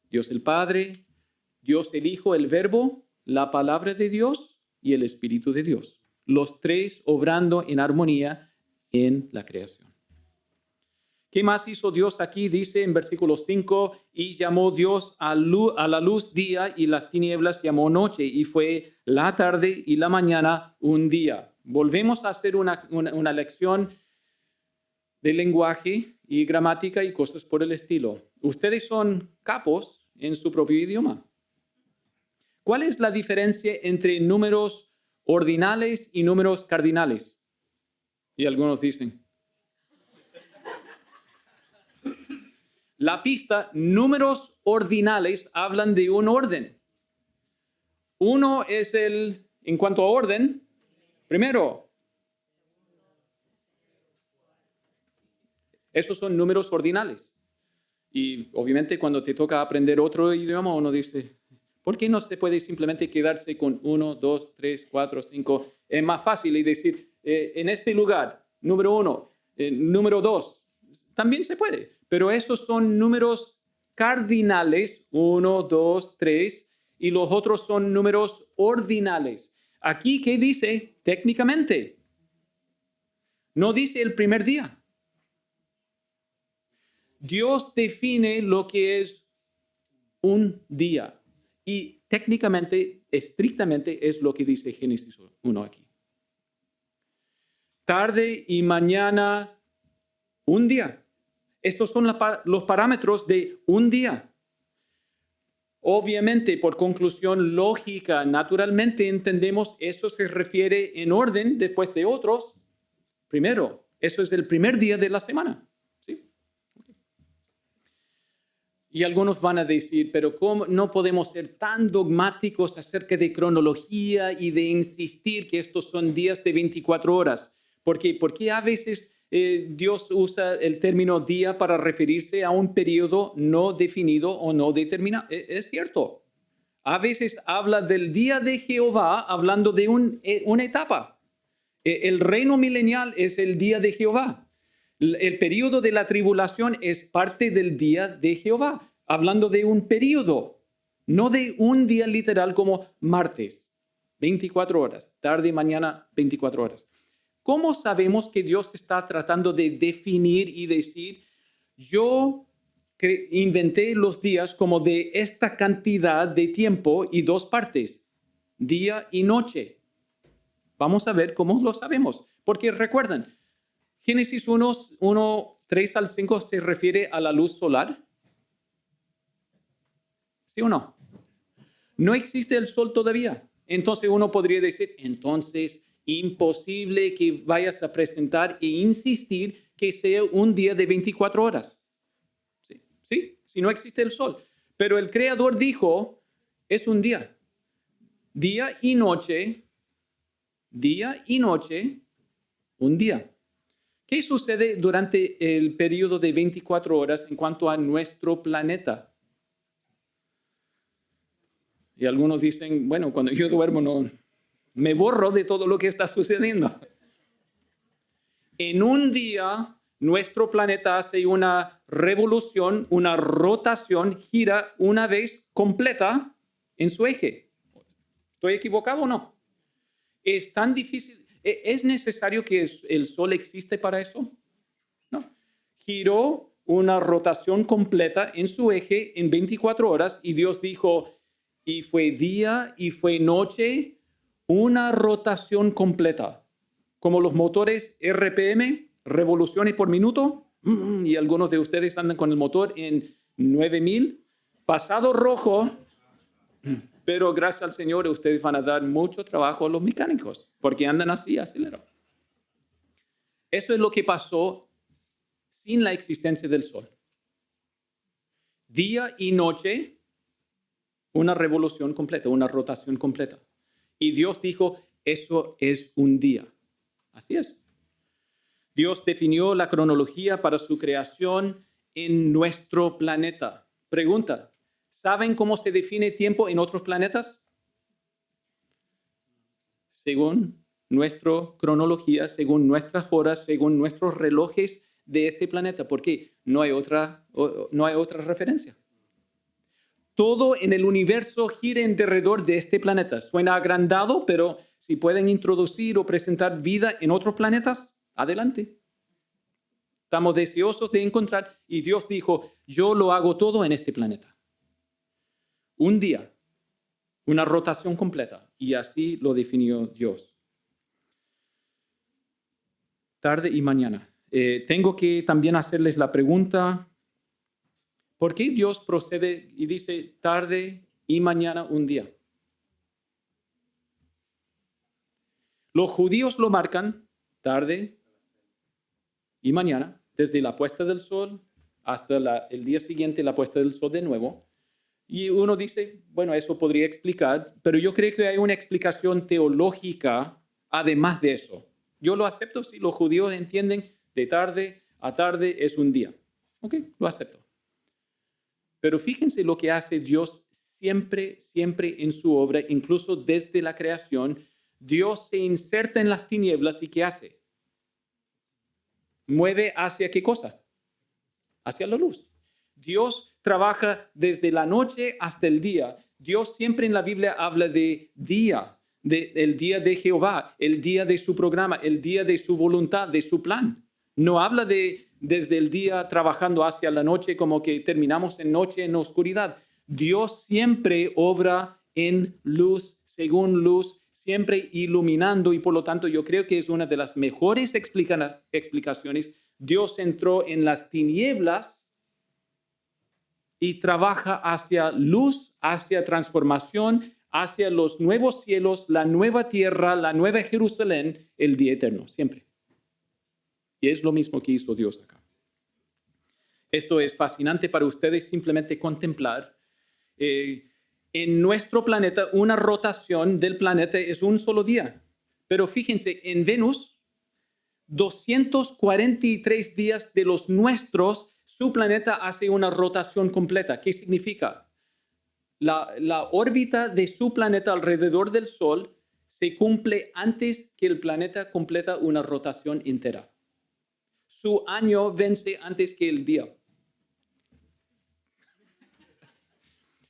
Dios el Padre, Dios el Hijo, el Verbo, la palabra de Dios y el Espíritu de Dios. Los tres obrando en armonía en la creación. ¿Qué más hizo Dios aquí? Dice en versículo 5, y llamó Dios a la luz día y las tinieblas llamó noche, y fue la tarde y la mañana un día. Volvemos a hacer una lección de lenguaje y gramática y cosas por el estilo. Ustedes son capos en su propio idioma. ¿Cuál es la diferencia entre números ordinales y números cardinales? Y algunos dicen. La pista, números ordinales hablan de un orden. Uno es en cuanto a orden, primero. Esos son números ordinales. Y obviamente cuando te toca aprender otro idioma, uno dice, ¿por qué no se puede simplemente quedarse con 1, 2, 3, 4, 5? Es más fácil y decir, en este lugar, número 1, número 2, también se puede. Pero esos son números cardinales, 1, 2, 3, y los otros son números ordinales. Aquí, ¿qué dice técnicamente? No dice el primer día. Dios define lo que es un día. Y técnicamente, estrictamente, es lo que dice Génesis 1 aquí. Tarde y mañana, un día. Estos son los parámetros de un día. Obviamente, por conclusión lógica, naturalmente entendemos esto se refiere en orden después de otros. Primero, eso es el primer día de la semana. ¿Sí? Y algunos van a decir, pero ¿cómo no podemos ser tan dogmáticos acerca de cronología y de insistir que estos son días de 24 horas? ¿Por qué a veces Dios usa el término día para referirse a un periodo no definido o no determinado? Es cierto. A veces habla del día de Jehová hablando de una etapa. El reino milenial es el día de Jehová. El periodo de la tribulación es parte del día de Jehová, hablando de un periodo, no de un día literal como martes, 24 horas, tarde y mañana, 24 horas. ¿Cómo sabemos que Dios está tratando de definir y decir, yo inventé los días como de esta cantidad de tiempo y dos partes, día y noche? Vamos a ver cómo lo sabemos. Porque recuerdan, Génesis 1, 3 al 5 se refiere a la luz solar. ¿Sí o no? No existe el sol todavía. Entonces uno podría decir, entonces imposible que vayas a presentar e insistir que sea un día de 24 horas. ¿Sí? Si no existe el sol. Pero el Creador dijo, es un día. Día y noche, un día. ¿Qué sucede durante el periodo de 24 horas en cuanto a nuestro planeta? Y algunos dicen, bueno, cuando yo duermo no me borro de todo lo que está sucediendo. En un día, nuestro planeta hace una revolución, una rotación, gira una vez completa en su eje. ¿Estoy equivocado o no? Es tan difícil. ¿Es necesario que el Sol existe para eso? No. Giró una rotación completa en su eje en 24 horas y Dios dijo, y fue día y fue noche, una rotación completa. Como los motores RPM, revoluciones por minuto, y algunos de ustedes andan con el motor en 9000, pasado rojo, pero gracias al Señor ustedes van a dar mucho trabajo a los mecánicos, porque andan así, acelerados. Eso es lo que pasó sin la existencia del sol. Día y noche, una revolución completa, una rotación completa. Y Dios dijo, eso es un día. Así es. Dios definió la cronología para su creación en nuestro planeta. Pregunta, ¿saben cómo se define tiempo en otros planetas? Según nuestra cronología, según nuestras horas, según nuestros relojes de este planeta, porque no hay otra referencia. Todo en el universo gira alrededor de este planeta. Suena agrandado, pero si pueden introducir o presentar vida en otros planetas, adelante. Estamos deseosos de encontrar, y Dios dijo, yo lo hago todo en este planeta. Un día, una rotación completa, y así lo definió Dios. Tarde y mañana. Tengo que también hacerles la pregunta, ¿por qué Dios procede y dice tarde y mañana un día? Los judíos lo marcan tarde y mañana, desde la puesta del sol hasta el día siguiente, la puesta del sol de nuevo. Y uno dice, bueno, eso podría explicar, pero yo creo que hay una explicación teológica además de eso. Yo lo acepto si los judíos entienden de tarde a tarde es un día. Ok, lo acepto. Pero fíjense lo que hace Dios siempre en su obra, incluso desde la creación. Dios se inserta en las tinieblas y ¿qué hace? Mueve hacia ¿qué cosa? Hacia la luz. Dios trabaja desde la noche hasta el día. Dios siempre en la Biblia habla de día, el día de Jehová, el día de su programa, el día de su voluntad, de su plan. No habla desde el día trabajando hacia la noche como que terminamos en noche, en oscuridad. Dios siempre obra en luz, según luz, siempre iluminando, y por lo tanto yo creo que es una de las mejores explicaciones. Dios entró en las tinieblas y trabaja hacia luz, hacia transformación, hacia los nuevos cielos, la nueva tierra, la nueva Jerusalén, el día eterno, siempre. Y es lo mismo que hizo Dios acá. Esto es fascinante para ustedes simplemente contemplar. En nuestro planeta, una rotación del planeta es un solo día. Pero fíjense, en Venus, 243 días de los nuestros, su planeta hace una rotación completa. ¿Qué significa? La órbita de su planeta alrededor del Sol se cumple antes que el planeta completa una rotación entera. Su año vence antes que el día.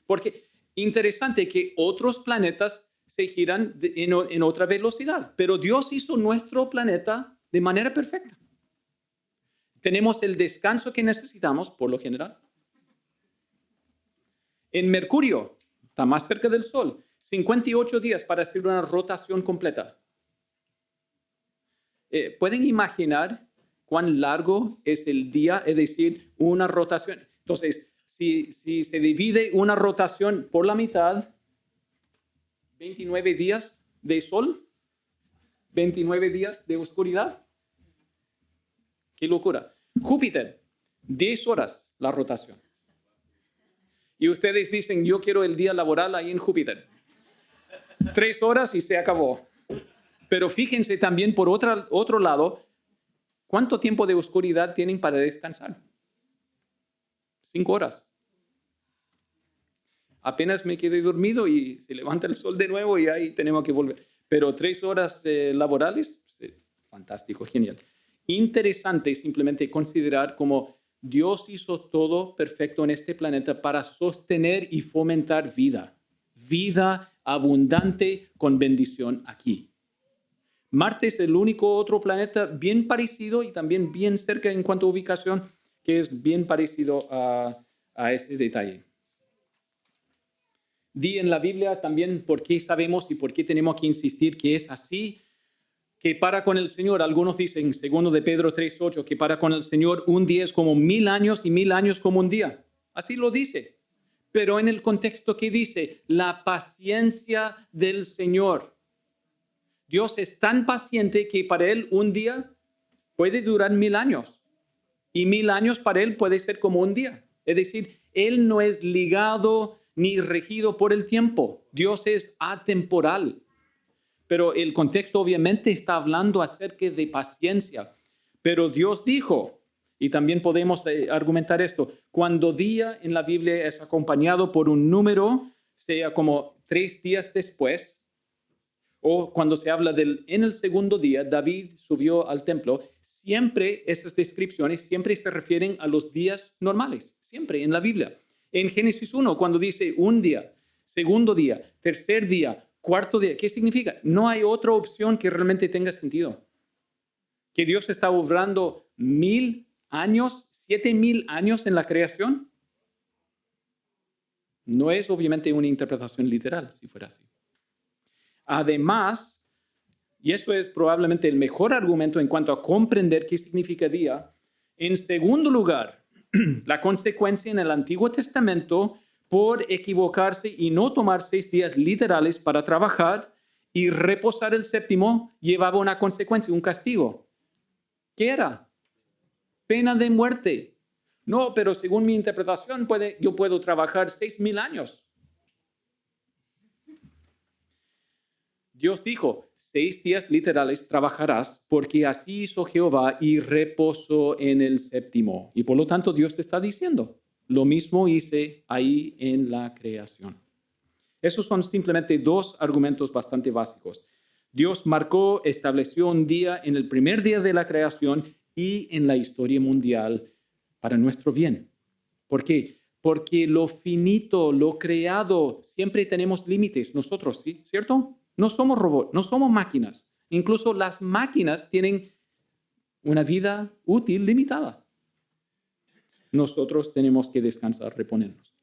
Porque interesante que otros planetas se giran en otra velocidad, pero Dios hizo nuestro planeta de manera perfecta. Tenemos el descanso que necesitamos, por lo general. En Mercurio, está más cerca del Sol, 58 días para hacer una rotación completa. ¿Pueden imaginar cuán largo es el día? Es decir, una rotación. Entonces, si se divide una rotación por la mitad, 29 días de sol, 29 días de oscuridad. ¡Qué locura! Júpiter, 10 horas la rotación. Y ustedes dicen, yo quiero el día laboral ahí en Júpiter. 3 horas y se acabó. Pero fíjense también por otro lado, ¿cuánto tiempo de oscuridad tienen para descansar? 5 horas. Apenas me quedé dormido y se levanta el sol de nuevo y ahí tenemos que volver. Pero 3 horas laborales, fantástico, genial. Interesante simplemente considerar cómo Dios hizo todo perfecto en este planeta para sostener y fomentar vida. Vida abundante con bendición aquí. Marte es el único otro planeta bien parecido y también bien cerca en cuanto a ubicación, que es bien parecido a ese detalle. Di en la Biblia también por qué sabemos y por qué tenemos que insistir que es así, que para con el Señor, algunos dicen, segundo de Pedro 3:8, que para con el Señor un día es como 1000 años y 1000 años como un día. Así lo dice. Pero en el contexto que dice, la paciencia del Señor. Dios es tan paciente que para Él un día puede durar 1000 años. Y 1000 años para Él puede ser como un día. Es decir, Él no es ligado ni regido por el tiempo. Dios es atemporal. Pero el contexto obviamente está hablando acerca de paciencia. Pero Dios dijo, y también podemos argumentar esto, cuando día en la Biblia es acompañado por un número, sea como 3 días después, O cuando se habla en el segundo día, David subió al templo, siempre esas descripciones siempre se refieren a los días normales, siempre en la Biblia. En Génesis 1, cuando dice un día, segundo día, tercer día, cuarto día, ¿qué significa? No hay otra opción que realmente tenga sentido. Que Dios está obrando 1000 años, 7000 años en la creación. No es obviamente una interpretación literal, si fuera así. Además, y eso es probablemente el mejor argumento en cuanto a comprender qué significa día, en segundo lugar, la consecuencia en el Antiguo Testamento por equivocarse y no tomar 6 días literales para trabajar y reposar el séptimo llevaba una consecuencia, un castigo. ¿Qué era? Pena de muerte. No, pero según mi interpretación, yo puedo trabajar 6000 años. Dios dijo, 6 días literales trabajarás, porque así hizo Jehová y reposó en el séptimo. Y por lo tanto, Dios te está diciendo, lo mismo hice ahí en la creación. Esos son simplemente 2 argumentos bastante básicos. Dios marcó, estableció un día en el primer día de la creación y en la historia mundial para nuestro bien. ¿Por qué? Porque lo finito, lo creado, siempre tenemos límites nosotros, ¿sí? ¿Cierto? No somos robots, no somos máquinas. Incluso las máquinas tienen una vida útil limitada. Nosotros tenemos que descansar, reponernos.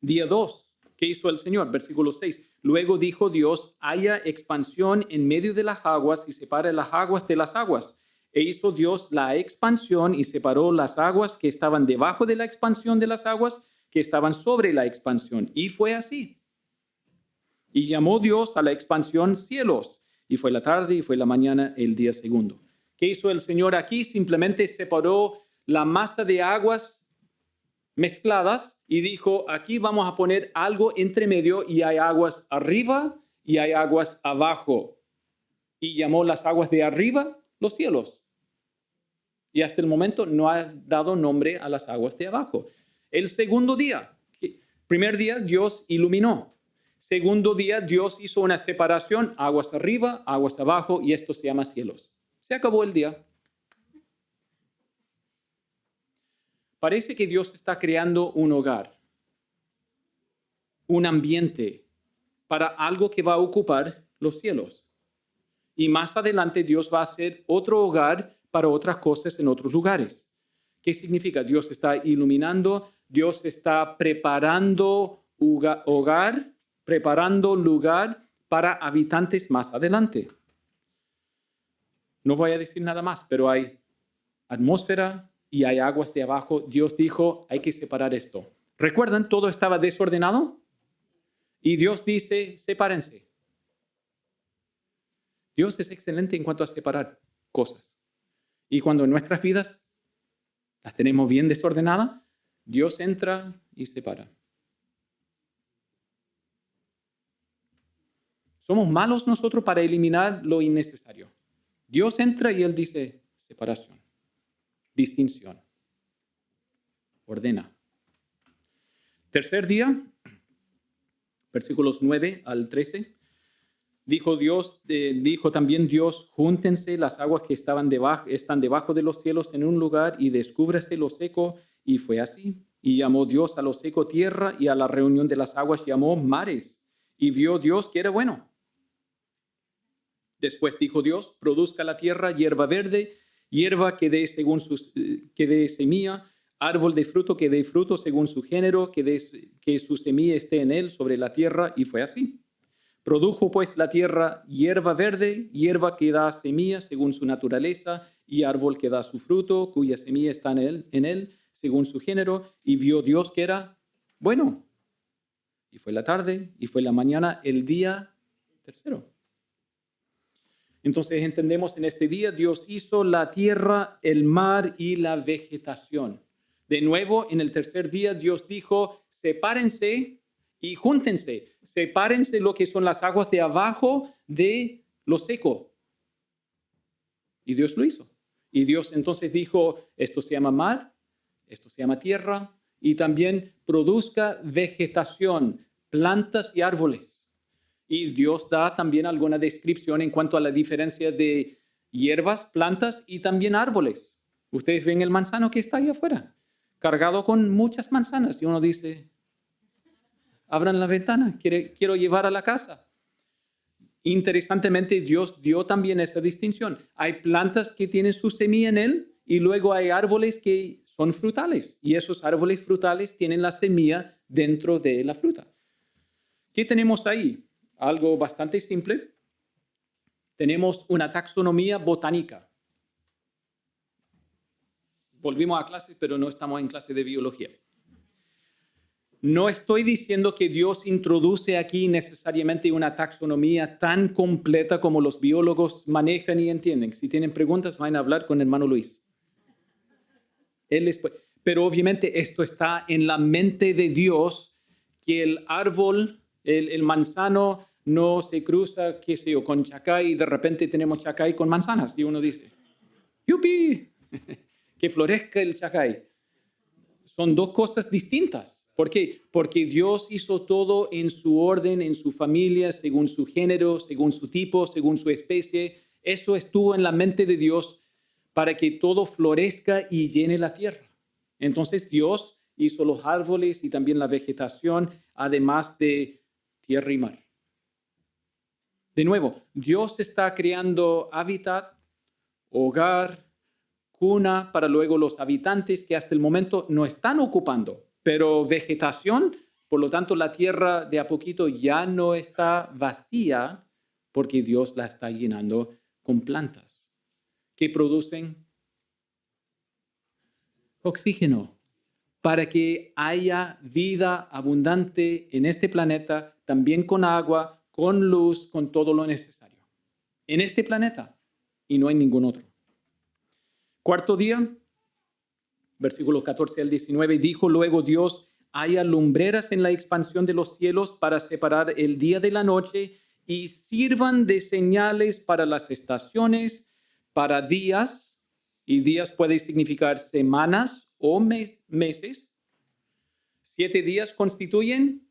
Día 2. ¿Qué hizo el Señor? Versículo 6. Luego dijo Dios, haya expansión en medio de las aguas y separe las aguas de las aguas. E hizo Dios la expansión y separó las aguas que estaban debajo de la expansión de las aguas que estaban sobre la expansión. Y fue así. Y llamó Dios a la expansión cielos. Y fue la tarde y fue la mañana el día segundo. ¿Qué hizo el Señor aquí? Simplemente separó la masa de aguas mezcladas y dijo, aquí vamos a poner algo entre medio y hay aguas arriba y hay aguas abajo. Y llamó las aguas de arriba los cielos. Y hasta el momento no ha dado nombre a las aguas de abajo. El segundo día, primer día Dios iluminó. Segundo día Dios hizo una separación, aguas arriba, aguas abajo, y esto se llama cielos. Se acabó el día. Parece que Dios está creando un hogar, un ambiente para algo que va a ocupar los cielos. Y más adelante Dios va a hacer otro hogar para otras cosas en otros lugares. ¿Qué significa? Dios está iluminando, Dios está preparando hogar, preparando lugar para habitantes más adelante. No voy a decir nada más, pero hay atmósfera y hay aguas de abajo. Dios dijo, hay que separar esto. ¿Recuerdan? Todo estaba desordenado. Y Dios dice, sepárense. Dios es excelente en cuanto a separar cosas. Y cuando en nuestras vidas las tenemos bien desordenadas, Dios entra y separa. Somos malos nosotros para eliminar lo innecesario. Dios entra y Él dice, separación, distinción, ordena. Tercer día, versículos 9 al 13. Dijo también Dios, júntense las aguas que están debajo de los cielos en un lugar y descúbrase lo seco. Y fue así. Y llamó Dios a lo seco tierra y a la reunión de las aguas llamó mares. Y vio Dios que era bueno. Después dijo Dios, produzca la tierra hierba verde, hierba que dé semilla, árbol de fruto que dé fruto según su género, que su semilla esté en él sobre la tierra. Y fue así. Produjo pues la tierra hierba verde, hierba que da semilla según su naturaleza, y árbol que da su fruto, cuya semilla está en él según su género. Y vio Dios que era bueno. Y fue la tarde, y fue la mañana, el día tercero. Entonces entendemos en este día, Dios hizo la tierra, el mar y la vegetación. De nuevo, en el tercer día, Dios dijo, sepárense y júntense. Sepárense lo que son las aguas de abajo de lo seco. Y Dios lo hizo. Y Dios entonces dijo, esto se llama mar, esto se llama tierra, y también produzca vegetación, plantas y árboles. Y Dios da también alguna descripción en cuanto a la diferencia de hierbas, plantas y también árboles. Ustedes ven el manzano que está ahí afuera, cargado con muchas manzanas. Y uno dice, abran la ventana, quiero llevar a la casa. Interesantemente, Dios dio también esa distinción. Hay plantas que tienen su semilla en él y luego hay árboles que son frutales. Y esos árboles frutales tienen la semilla dentro de la fruta. ¿Qué tenemos ahí? Algo bastante simple. Tenemos una taxonomía botánica. Volvimos a clase, pero no estamos en clase de biología. No estoy diciendo que Dios introduce aquí necesariamente una taxonomía tan completa como los biólogos manejan y entienden. Si tienen preguntas, vayan a hablar con el hermano Luis. Pero obviamente esto está en la mente de Dios, que el árbol, el manzano, no se cruza, qué sé yo, con chacay y de repente tenemos chacay con manzanas. Y uno dice, ¡yupi! Que florezca el chacay. Son dos cosas distintas. ¿Por qué? Porque Dios hizo todo en su orden, en su familia, según su género, según su tipo, según su especie. Eso estuvo en la mente de Dios para que todo florezca y llene la tierra. Entonces Dios hizo los árboles y también la vegetación, además de tierra y mar. De nuevo, Dios está creando hábitat, hogar, cuna para luego los habitantes que hasta el momento no están ocupando. Pero vegetación, por lo tanto, la tierra de a poquito ya no está vacía porque Dios la está llenando con plantas que producen oxígeno para que haya vida abundante en este planeta, también con agua, con luz, con todo lo necesario. En este planeta y no en ningún otro. Cuarto día, versículos 14 al 19, dijo luego Dios, haya lumbreras en la expansión de los cielos para separar el día de la noche y sirvan de señales para las estaciones, para días, y días puede significar semanas o meses. 7 días constituyen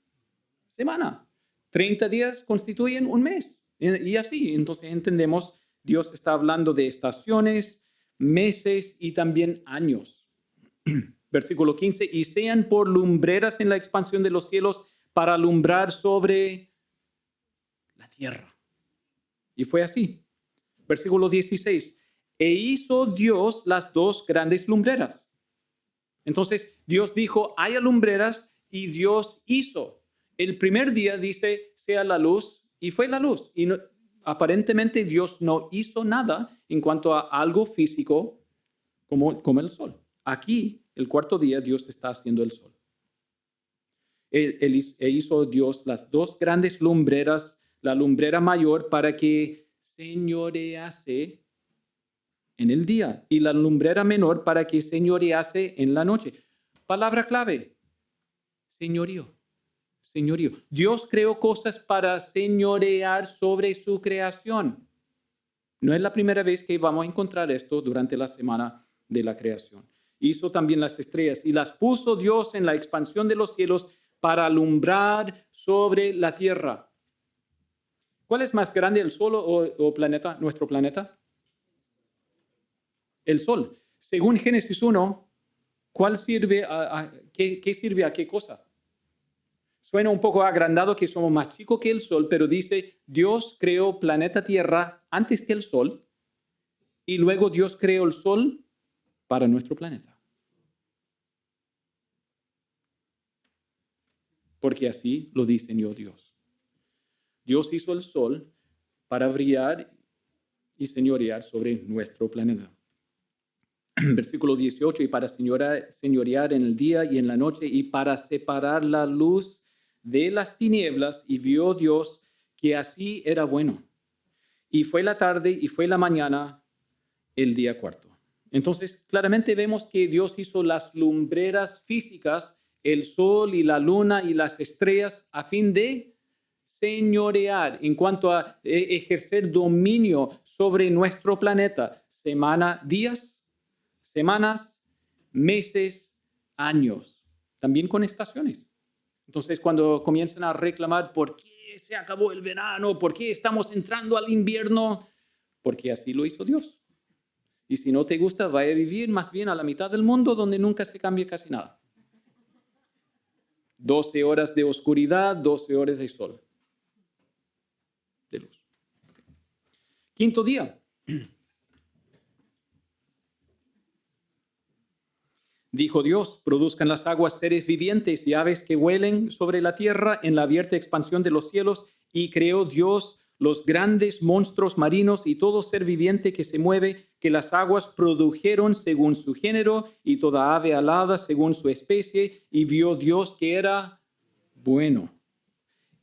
semana, 30 días constituyen un mes, y así. Entonces entendemos, Dios está hablando de estaciones, meses y también años. Versículo 15, y sean por lumbreras en la expansión de los cielos para alumbrar sobre la tierra. Y fue así. Versículo 16, e hizo Dios las dos grandes lumbreras. Entonces Dios dijo, haya lumbreras, y Dios hizo. El primer día dice, sea la luz, y fue la luz. Y no, aparentemente Dios no hizo nada en cuanto a algo físico como el sol. Aquí, el cuarto día, Dios está haciendo el sol. Hizo Dios las dos grandes lumbreras, la lumbrera mayor para que señorease en el día y la lumbrera menor para que señorease en la noche. Palabra clave, señorío. Señorío. Dios creó cosas para señorear sobre su creación. No es la primera vez que vamos a encontrar esto durante la semana de la creación. Hizo también las estrellas y las puso Dios en la expansión de los cielos para alumbrar sobre la tierra. ¿Cuál es más grande, el sol o planeta, nuestro planeta? El sol. Según Génesis 1, ¿cuál sirve qué sirve a qué cosa? Suena un poco agrandado que somos más chicos que el sol, pero dice, Dios creó planeta Tierra antes que el sol y luego Dios creó el sol para nuestro planeta. Porque así lo diseñó Dios. Dios hizo el sol para brillar y señorear sobre nuestro planeta. Versículo 18, y para señorear en el día y en la noche y para separar la luz de las tinieblas, y vio Dios que así era bueno. Y fue la tarde y fue la mañana el día cuarto. Entonces, claramente vemos que Dios hizo las lumbreras físicas, el sol y la luna y las estrellas, a fin de señorear en cuanto a ejercer dominio sobre nuestro planeta. Días, semanas, meses, años. También con estaciones. Entonces, cuando comienzan a reclamar por qué qué se acabó el verano? ¿Por qué estamos entrando al invierno? Porque así lo hizo Dios. Y si no te gusta, vaya a vivir más bien a la mitad del mundo donde nunca se cambia casi nada. 12 horas de oscuridad, 12 horas de sol, de luz. Quinto día. Dijo Dios, produzcan las aguas seres vivientes y aves que vuelen sobre la tierra en la abierta expansión de los cielos. Y creó Dios los grandes monstruos marinos y todo ser viviente que se mueve, que las aguas produjeron según su género y toda ave alada según su especie. Y vio Dios que era bueno.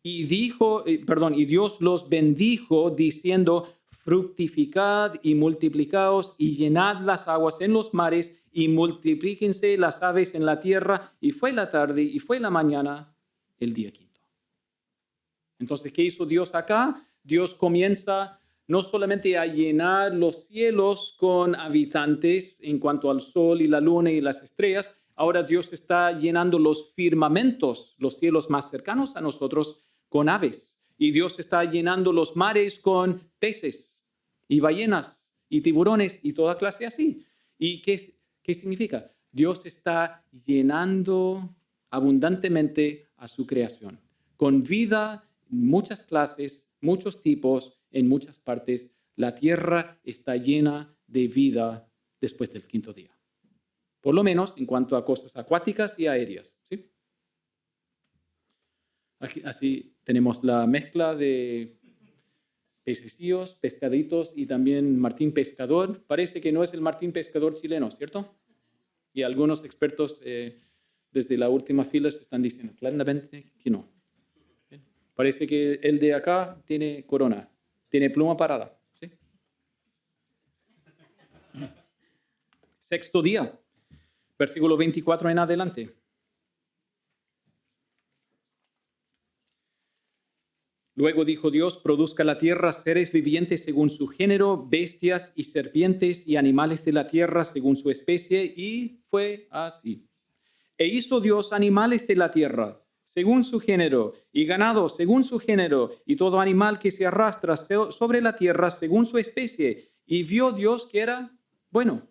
Y Dios los bendijo diciendo, fructificad y multiplicaos y llenad las aguas en los mares y multiplíquense las aves en la tierra. Y fue la tarde y fue la mañana el día quinto. Entonces, ¿qué hizo Dios acá? Dios comienza no solamente a llenar los cielos con habitantes en cuanto al sol y la luna y las estrellas. Ahora Dios está llenando los firmamentos, los cielos más cercanos a nosotros, con aves. Y Dios está llenando los mares con peces y ballenas y tiburones y toda clase así. ¿Y qué significa? Dios está llenando abundantemente a su creación, con vida, muchas clases, muchos tipos, en muchas partes. La tierra está llena de vida después del quinto día. Por lo menos en cuanto a cosas acuáticas y aéreas. ¿Sí? Aquí, así tenemos la mezcla de pececillos, pescaditos y también Martín Pescador. Parece que no es el Martín Pescador chileno, ¿cierto? Y algunos expertos desde la última fila se están diciendo claramente que no. Parece que el de acá tiene corona, tiene pluma parada. ¿Sí? Sexto día, versículo 24 en adelante. Luego dijo Dios, produzca la tierra seres vivientes según su género, bestias y serpientes y animales de la tierra según su especie, y fue así. E hizo Dios animales de la tierra según su género, y ganado según su género, y todo animal que se arrastra sobre la tierra según su especie. Y vio Dios que era bueno.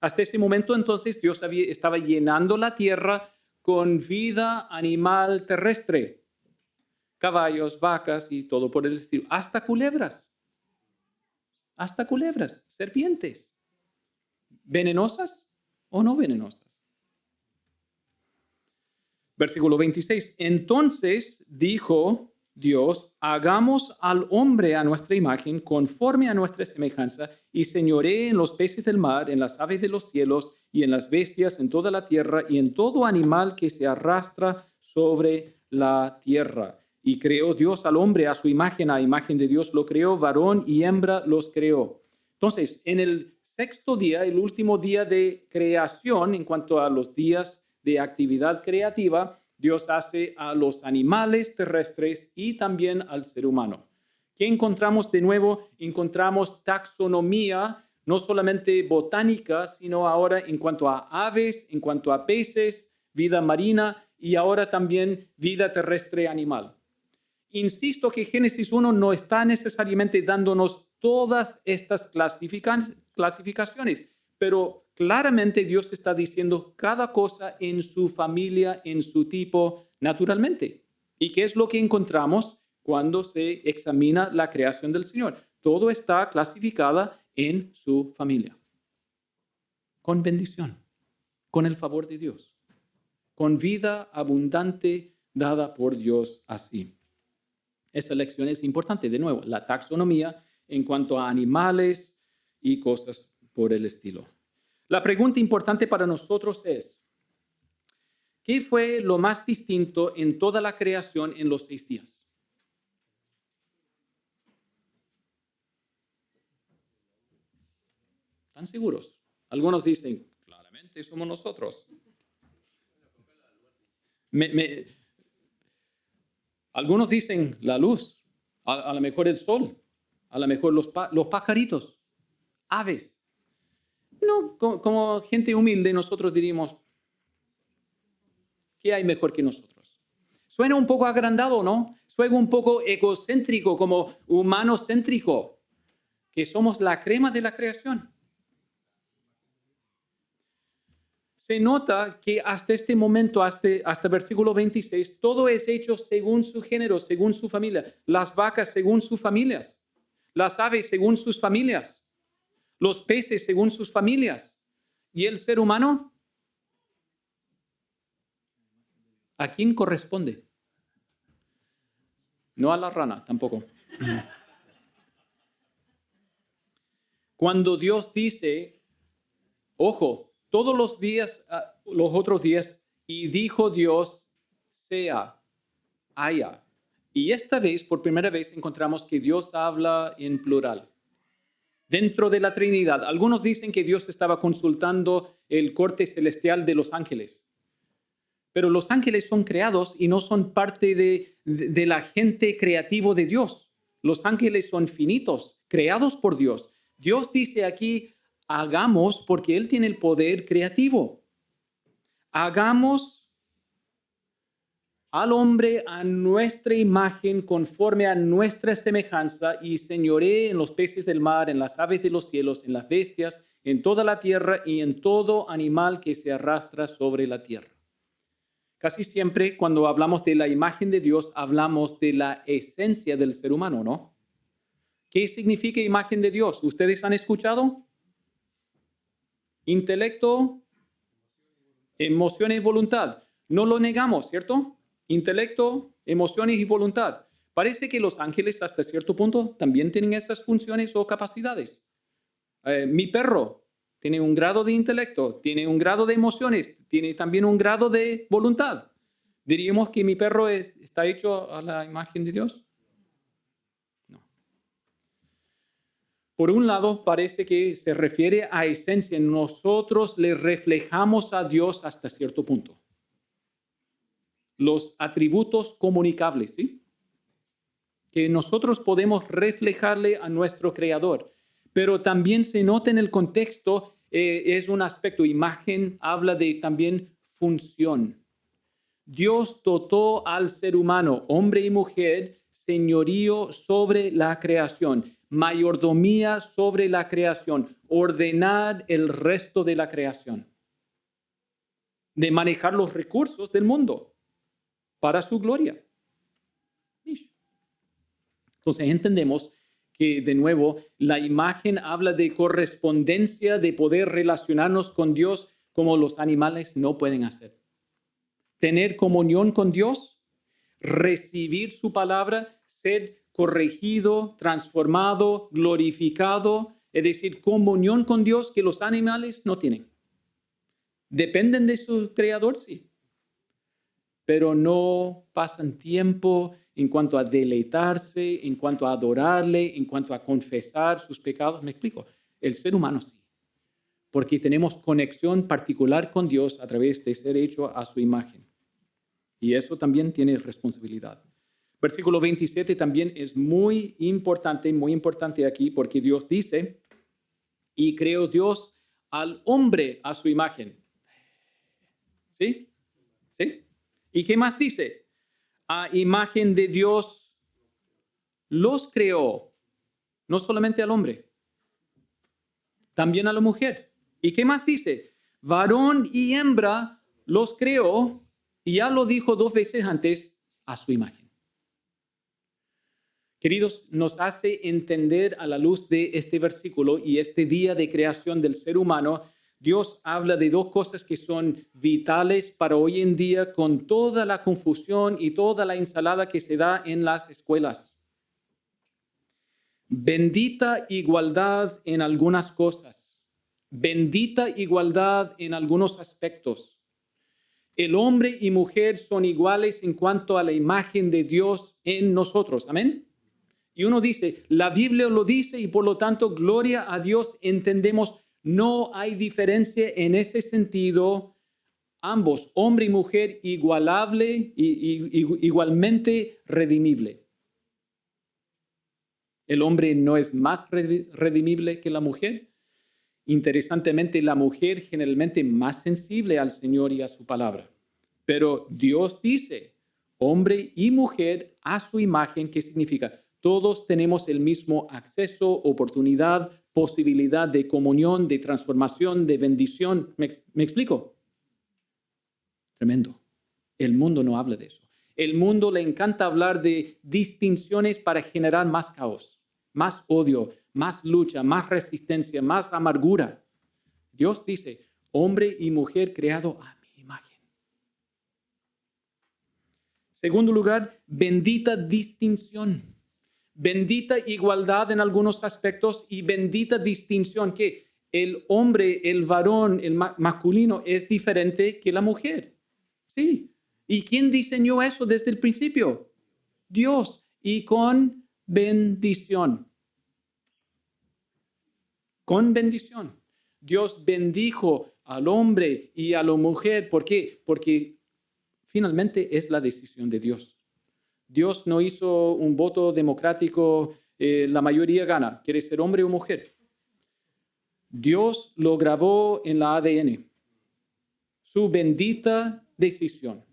Hasta ese momento entonces Dios estaba llenando la tierra con vida animal terrestre. Caballos, vacas y todo por el estilo. Hasta culebras, serpientes. ¿Venenosas o no venenosas? Versículo 26. Entonces dijo Dios, hagamos al hombre a nuestra imagen, conforme a nuestra semejanza, y señoree en los peces del mar, en las aves de los cielos, y en las bestias, en toda la tierra, y en todo animal que se arrastra sobre la tierra. Y creó Dios al hombre a su imagen, a imagen de Dios lo creó, varón y hembra los creó. Entonces, en el sexto día, el último día de creación, en cuanto a los días de actividad creativa, Dios hace a los animales terrestres y también al ser humano. ¿Qué encontramos de nuevo? Encontramos taxonomía, no solamente botánica, sino ahora en cuanto a aves, en cuanto a peces, vida marina y ahora también vida terrestre animal. Insisto que Génesis 1 no está necesariamente dándonos todas estas clasificaciones, pero claramente Dios está diciendo cada cosa en su familia, en su tipo, naturalmente. ¿Y qué es lo que encontramos cuando se examina la creación del Señor? Todo está clasificada en su familia. Con bendición, con el favor de Dios, con vida abundante dada por Dios así. Esa lección es importante, de nuevo, la taxonomía en cuanto a animales y cosas por el estilo. La pregunta importante para nosotros es, ¿qué fue lo más distinto en toda la creación en los 6 días? ¿Están seguros? Algunos dicen, claramente somos nosotros. Algunos dicen la luz, a lo mejor el sol, a lo mejor los pajaritos, aves. No, como gente humilde nosotros diríamos, ¿qué hay mejor que nosotros? Suena un poco agrandado, ¿no? suena un poco egocéntrico, como humanocéntrico, que somos la crema de la creación. Se nota que hasta este momento, hasta versículo 26, todo es hecho según su género, según su familia. Las vacas según sus familias, las aves según sus familias, los peces según sus familias. ¿Y el ser humano? ¿A quién corresponde? No a la rana, tampoco. Cuando Dios dice, ojo, todos los días, los otros días, y dijo Dios, sea, haya. Y esta vez, por primera vez, encontramos que Dios habla en plural. Dentro de la Trinidad, algunos dicen que Dios estaba consultando el corte celestial de los ángeles. Pero los ángeles son creados y no son parte del agente creativo de Dios. Los ángeles son finitos, creados por Dios. Dios dice aquí, hagamos porque Él tiene el poder creativo. Hagamos al hombre a nuestra imagen, conforme a nuestra semejanza, y señoree en los peces del mar, en las aves de los cielos, en las bestias, en toda la tierra y en todo animal que se arrastra sobre la tierra. Casi siempre cuando hablamos de la imagen de Dios, hablamos de la esencia del ser humano, ¿no? ¿Qué significa imagen de Dios? ¿Ustedes han escuchado? Intelecto, emociones y voluntad. No lo negamos, ¿cierto? Intelecto, emociones y voluntad. Parece que los ángeles hasta cierto punto también tienen esas funciones o capacidades. Mi perro tiene un grado de intelecto, tiene un grado de emociones, tiene también un grado de voluntad. ¿Diríamos que mi perro está hecho a la imagen de Dios? No. Por un lado, parece que se refiere a esencia. Nosotros le reflejamos a Dios hasta cierto punto. Los atributos comunicables, ¿sí? Que nosotros podemos reflejarle a nuestro Creador. Pero también se nota en el contexto, es un aspecto, imagen, habla de también función. Dios dotó al ser humano, hombre y mujer, señorío sobre la creación, mayordomía sobre la creación, ordenar el resto de la creación, de manejar los recursos del mundo para su gloria. Entonces entendemos que, de nuevo, la imagen habla de correspondencia, de poder relacionarnos con Dios como los animales no pueden hacer. Tener comunión con Dios, recibir su palabra, ser corregido, transformado, glorificado, es decir, comunión con Dios que los animales no tienen. ¿Dependen de su creador? Sí. Pero no pasan tiempo en cuanto a deleitarse, en cuanto a adorarle, en cuanto a confesar sus pecados. ¿Me explico? El ser humano sí, porque tenemos conexión particular con Dios a través de ser hecho a su imagen. Y eso también tiene responsabilidad. Versículo 27 también es muy importante aquí, porque Dios dice, y creó Dios al hombre a su imagen. ¿Sí? ¿Sí? ¿Y qué más dice? A imagen de Dios los creó, no solamente al hombre, también a la mujer. ¿Y qué más dice? Varón y hembra los creó, y ya lo dijo 2 veces antes, a su imagen. Queridos, nos hace entender a la luz de este versículo y este día de creación del ser humano, Dios habla de 2 cosas que son vitales para hoy en día con toda la confusión y toda la ensalada que se da en las escuelas. Bendita igualdad en algunas cosas, bendita igualdad en algunos aspectos. El hombre y mujer son iguales en cuanto a la imagen de Dios en nosotros. Amén. Y uno dice, la Biblia lo dice y por lo tanto, gloria a Dios, entendemos, no hay diferencia en ese sentido. Ambos, hombre y mujer, igualable y igualmente redimible. El hombre no es más redimible que la mujer. Interesantemente, la mujer generalmente más sensible al Señor y a su palabra. Pero Dios dice, Hombre y mujer a su imagen, ¿qué significa? Todos tenemos el mismo acceso, oportunidad, posibilidad de comunión, de transformación, de bendición. ¿Me explico? Tremendo. El mundo no habla de eso. El mundo le encanta hablar de distinciones para generar más caos, más odio, más lucha, más resistencia, más amargura. Dios dice, hombre y mujer creado a mi imagen. Segundo lugar, bendita distinción. Bendita igualdad en algunos aspectos y bendita distinción que el hombre, el varón, el masculino es diferente que la mujer. Sí. ¿Y quién diseñó eso desde el principio? Dios. Y con bendición. Con bendición. Dios bendijo al hombre y a la mujer. ¿Por qué? Porque finalmente es la decisión de Dios. Dios no hizo un voto democrático, la mayoría gana. ¿Quiere ser hombre o mujer? Dios lo grabó en la ADN. Su bendita decisión.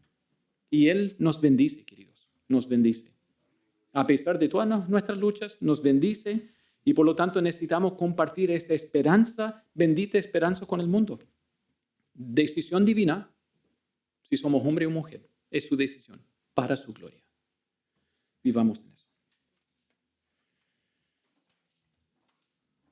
Y Él nos bendice, queridos. Nos bendice. A pesar de todas nuestras luchas, nos bendice. Y por lo tanto necesitamos compartir esa esperanza, bendita esperanza con el mundo. Decisión divina, si somos hombre o mujer, es su decisión para su gloria. Vivamos en eso.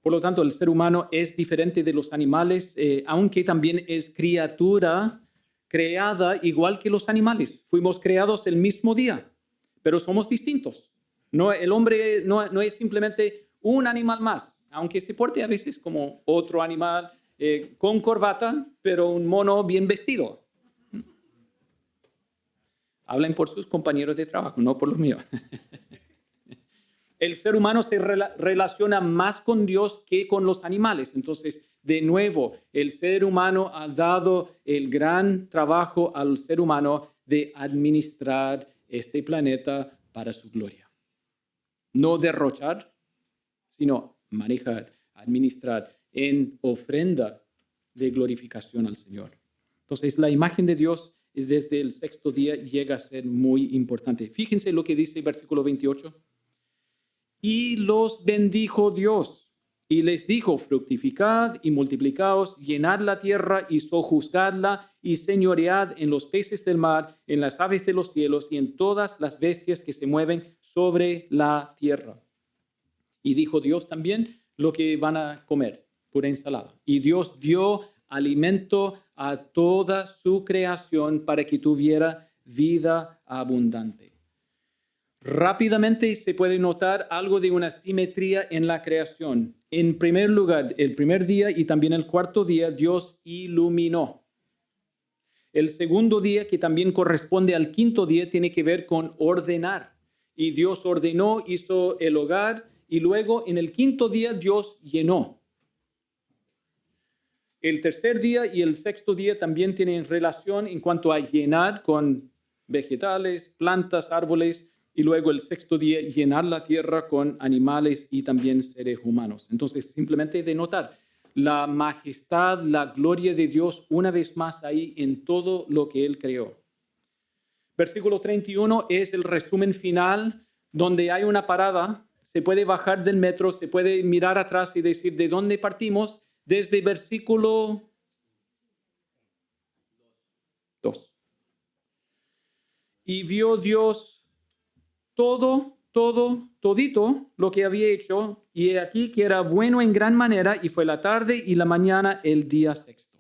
Por lo tanto, el ser humano es diferente de los animales, aunque también es criatura creada igual que los animales. Fuimos creados el mismo día, pero somos distintos. No, el hombre no es simplemente un animal más, aunque se porte a veces como otro animal con corbata, pero un mono bien vestido. Hablen por sus compañeros de trabajo, no por los míos. El ser humano se relaciona más con Dios que con los animales. Entonces, de nuevo, el ser humano ha dado el gran trabajo al ser humano de administrar este planeta para su gloria. No derrochar, sino manejar, administrar en ofrenda de glorificación al Señor. Entonces, la imagen de Dios desde el sexto día llega a ser muy importante. Fíjense lo que dice el versículo 28. Y los bendijo Dios y les dijo, fructificad y multiplicaos, llenad la tierra y sojuzgadla y señoread en los peces del mar, en las aves de los cielos y en todas las bestias que se mueven sobre la tierra. Y dijo Dios también lo que van a comer, pura ensalada. Y Dios dio alimento a toda su creación para que tuviera vida abundante. Rápidamente se puede notar algo de una simetría en la creación. En primer lugar, el primer día y también el cuarto día, Dios iluminó. El segundo día, que también corresponde al quinto día, tiene que ver con ordenar. Y Dios ordenó, hizo el hogar, y luego en el quinto día Dios llenó. El tercer día y el sexto día también tienen relación en cuanto a llenar con vegetales, plantas, árboles, y luego el sexto día llenar la tierra con animales y también seres humanos. Entonces, simplemente de notar la majestad, la gloria de Dios una vez más ahí en todo lo que Él creó. Versículo 31 es el resumen final donde hay una parada. Se puede bajar del metro, se puede mirar atrás y decir de dónde partimos. Desde versículo 2. Y vio Dios todito lo que había hecho, y he aquí que era bueno en gran manera, y fue la tarde y la mañana el día sexto.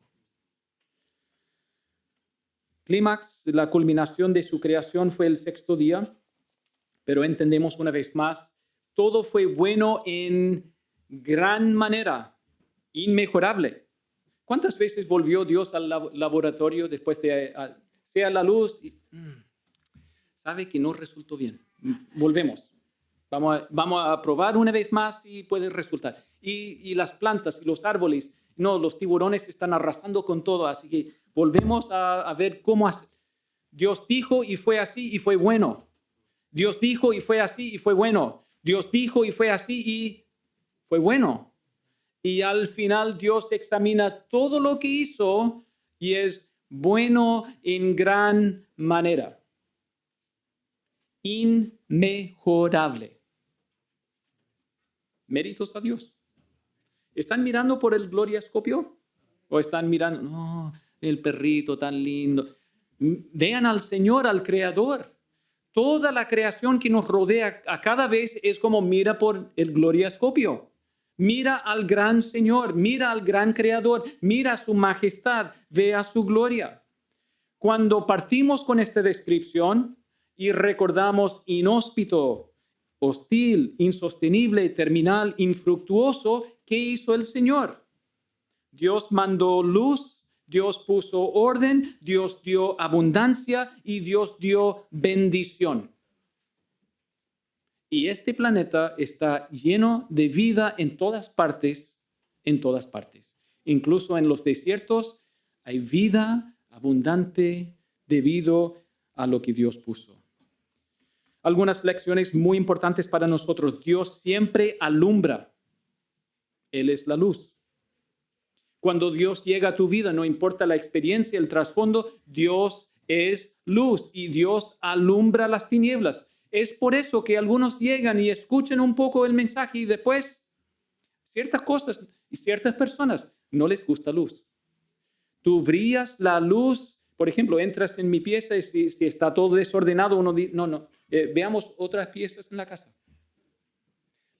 Clímax, la culminación de su creación fue el sexto día, pero entendemos una vez más, todo fue bueno en gran manera. Inmejorable. ¿Cuántas veces volvió Dios al laboratorio después de sea la luz? Sabe que no resultó bien. Volvemos. Vamos a probar una vez más y puede resultar. Y las plantas y los árboles, no, los tiburones están arrasando con todo, así que volvemos a ver cómo hacer. Dios dijo y fue así y fue bueno. Dios dijo y fue así y fue bueno. Dios dijo y fue así y fue bueno. Y al final Dios examina todo lo que hizo y es bueno en gran manera. inmejorable. Méritos a Dios. ¿Están mirando por el glorioscopio? ¿O están mirando, no, el perrito tan lindo? Vean al Señor, al Creador. Toda la creación que nos rodea a cada vez es como mira por el glorioscopio. Mira al gran Señor, mira al gran Creador, mira su majestad, vea su gloria. Cuando partimos con esta descripción y recordamos inhóspito, hostil, insostenible, terminal, infructuoso, ¿qué hizo el Señor? Dios mandó luz, Dios puso orden, Dios dio abundancia y Dios dio bendición. Y este planeta está lleno de vida en todas partes, Incluso en los desiertos hay vida abundante debido a lo que Dios puso. Algunas lecciones muy importantes para nosotros. Dios siempre alumbra. Él es la luz. Cuando Dios llega a tu vida, no importa la experiencia, el trasfondo, Dios es luz y Dios alumbra las tinieblas. Es por eso que algunos llegan y escuchan un poco el mensaje y después ciertas cosas y ciertas personas no les gusta luz. Tú brillas la luz, por ejemplo, entras en mi pieza y si está todo desordenado, uno dice, no, veamos otras piezas en la casa.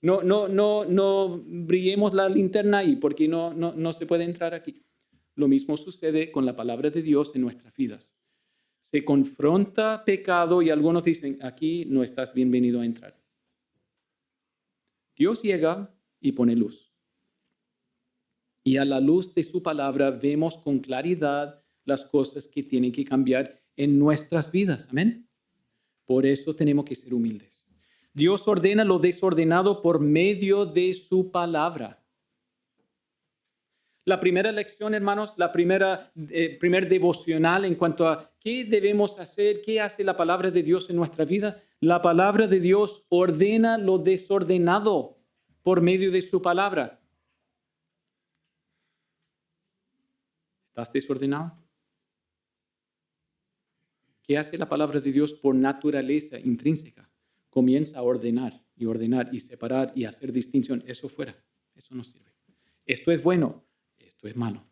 No brillemos la linterna ahí porque no se puede entrar aquí. Lo mismo sucede con la palabra de Dios en nuestras vidas. Se confronta pecado y algunos dicen, aquí no estás bienvenido a entrar. Dios llega y pone luz. Y a la luz de su palabra vemos con claridad las cosas que tienen que cambiar en nuestras vidas. Amén. Por eso tenemos que ser humildes. Dios ordena lo desordenado por medio de su palabra. La primera lección, hermanos, primer devocional en cuanto a qué debemos hacer, qué hace la palabra de Dios en nuestra vida. La palabra de Dios ordena lo desordenado por medio de su palabra. ¿Estás desordenado? ¿Qué hace la palabra de Dios por naturaleza intrínseca? Comienza a ordenar y separar y hacer distinción. Eso fuera, eso no sirve. Esto es bueno, esto es malo.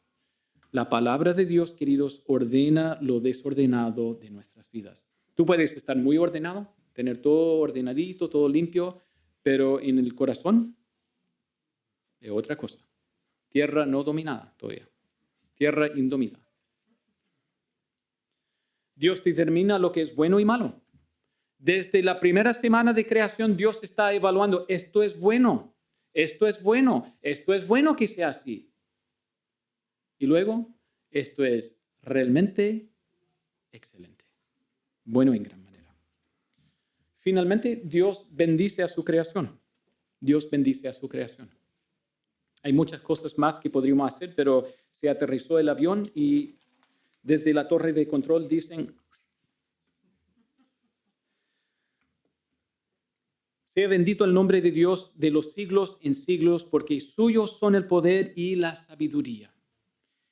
La palabra de Dios, queridos, ordena lo desordenado de nuestras vidas. Tú puedes estar muy ordenado, tener todo ordenadito, todo limpio, pero en el corazón es otra cosa. Tierra no dominada todavía. Tierra indomita. Dios determina lo que es bueno y malo. Desde la primera semana de creación, Dios está evaluando, esto es bueno que sea así. Y luego, esto es realmente excelente, bueno en gran manera. Finalmente, Dios bendice a su creación. Hay muchas cosas más que podríamos hacer, pero se aterrizó el avión y desde la torre de control dicen, sea bendito el nombre de Dios de los siglos en siglos, porque suyos son el poder y la sabiduría.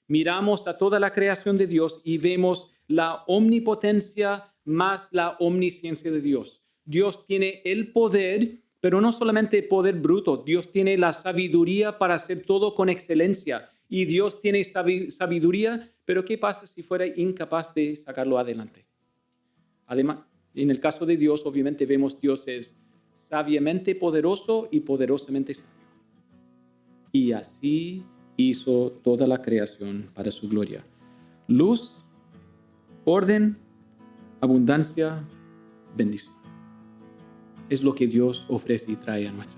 Miramos a toda la creación de Dios y vemos la omnipotencia más la omnisciencia de Dios. Dios tiene el poder, pero no solamente poder bruto. Dios tiene la sabiduría para hacer todo con excelencia. Y Dios tiene sabiduría, pero ¿qué pasa si fuera incapaz de sacarlo adelante? Además, en el caso de Dios, obviamente vemos Dios es sabiamente poderoso y poderosamente sabio. Y así hizo toda la creación para su gloria. Luz, orden, abundancia, bendición. Es lo que Dios ofrece y trae a nuestra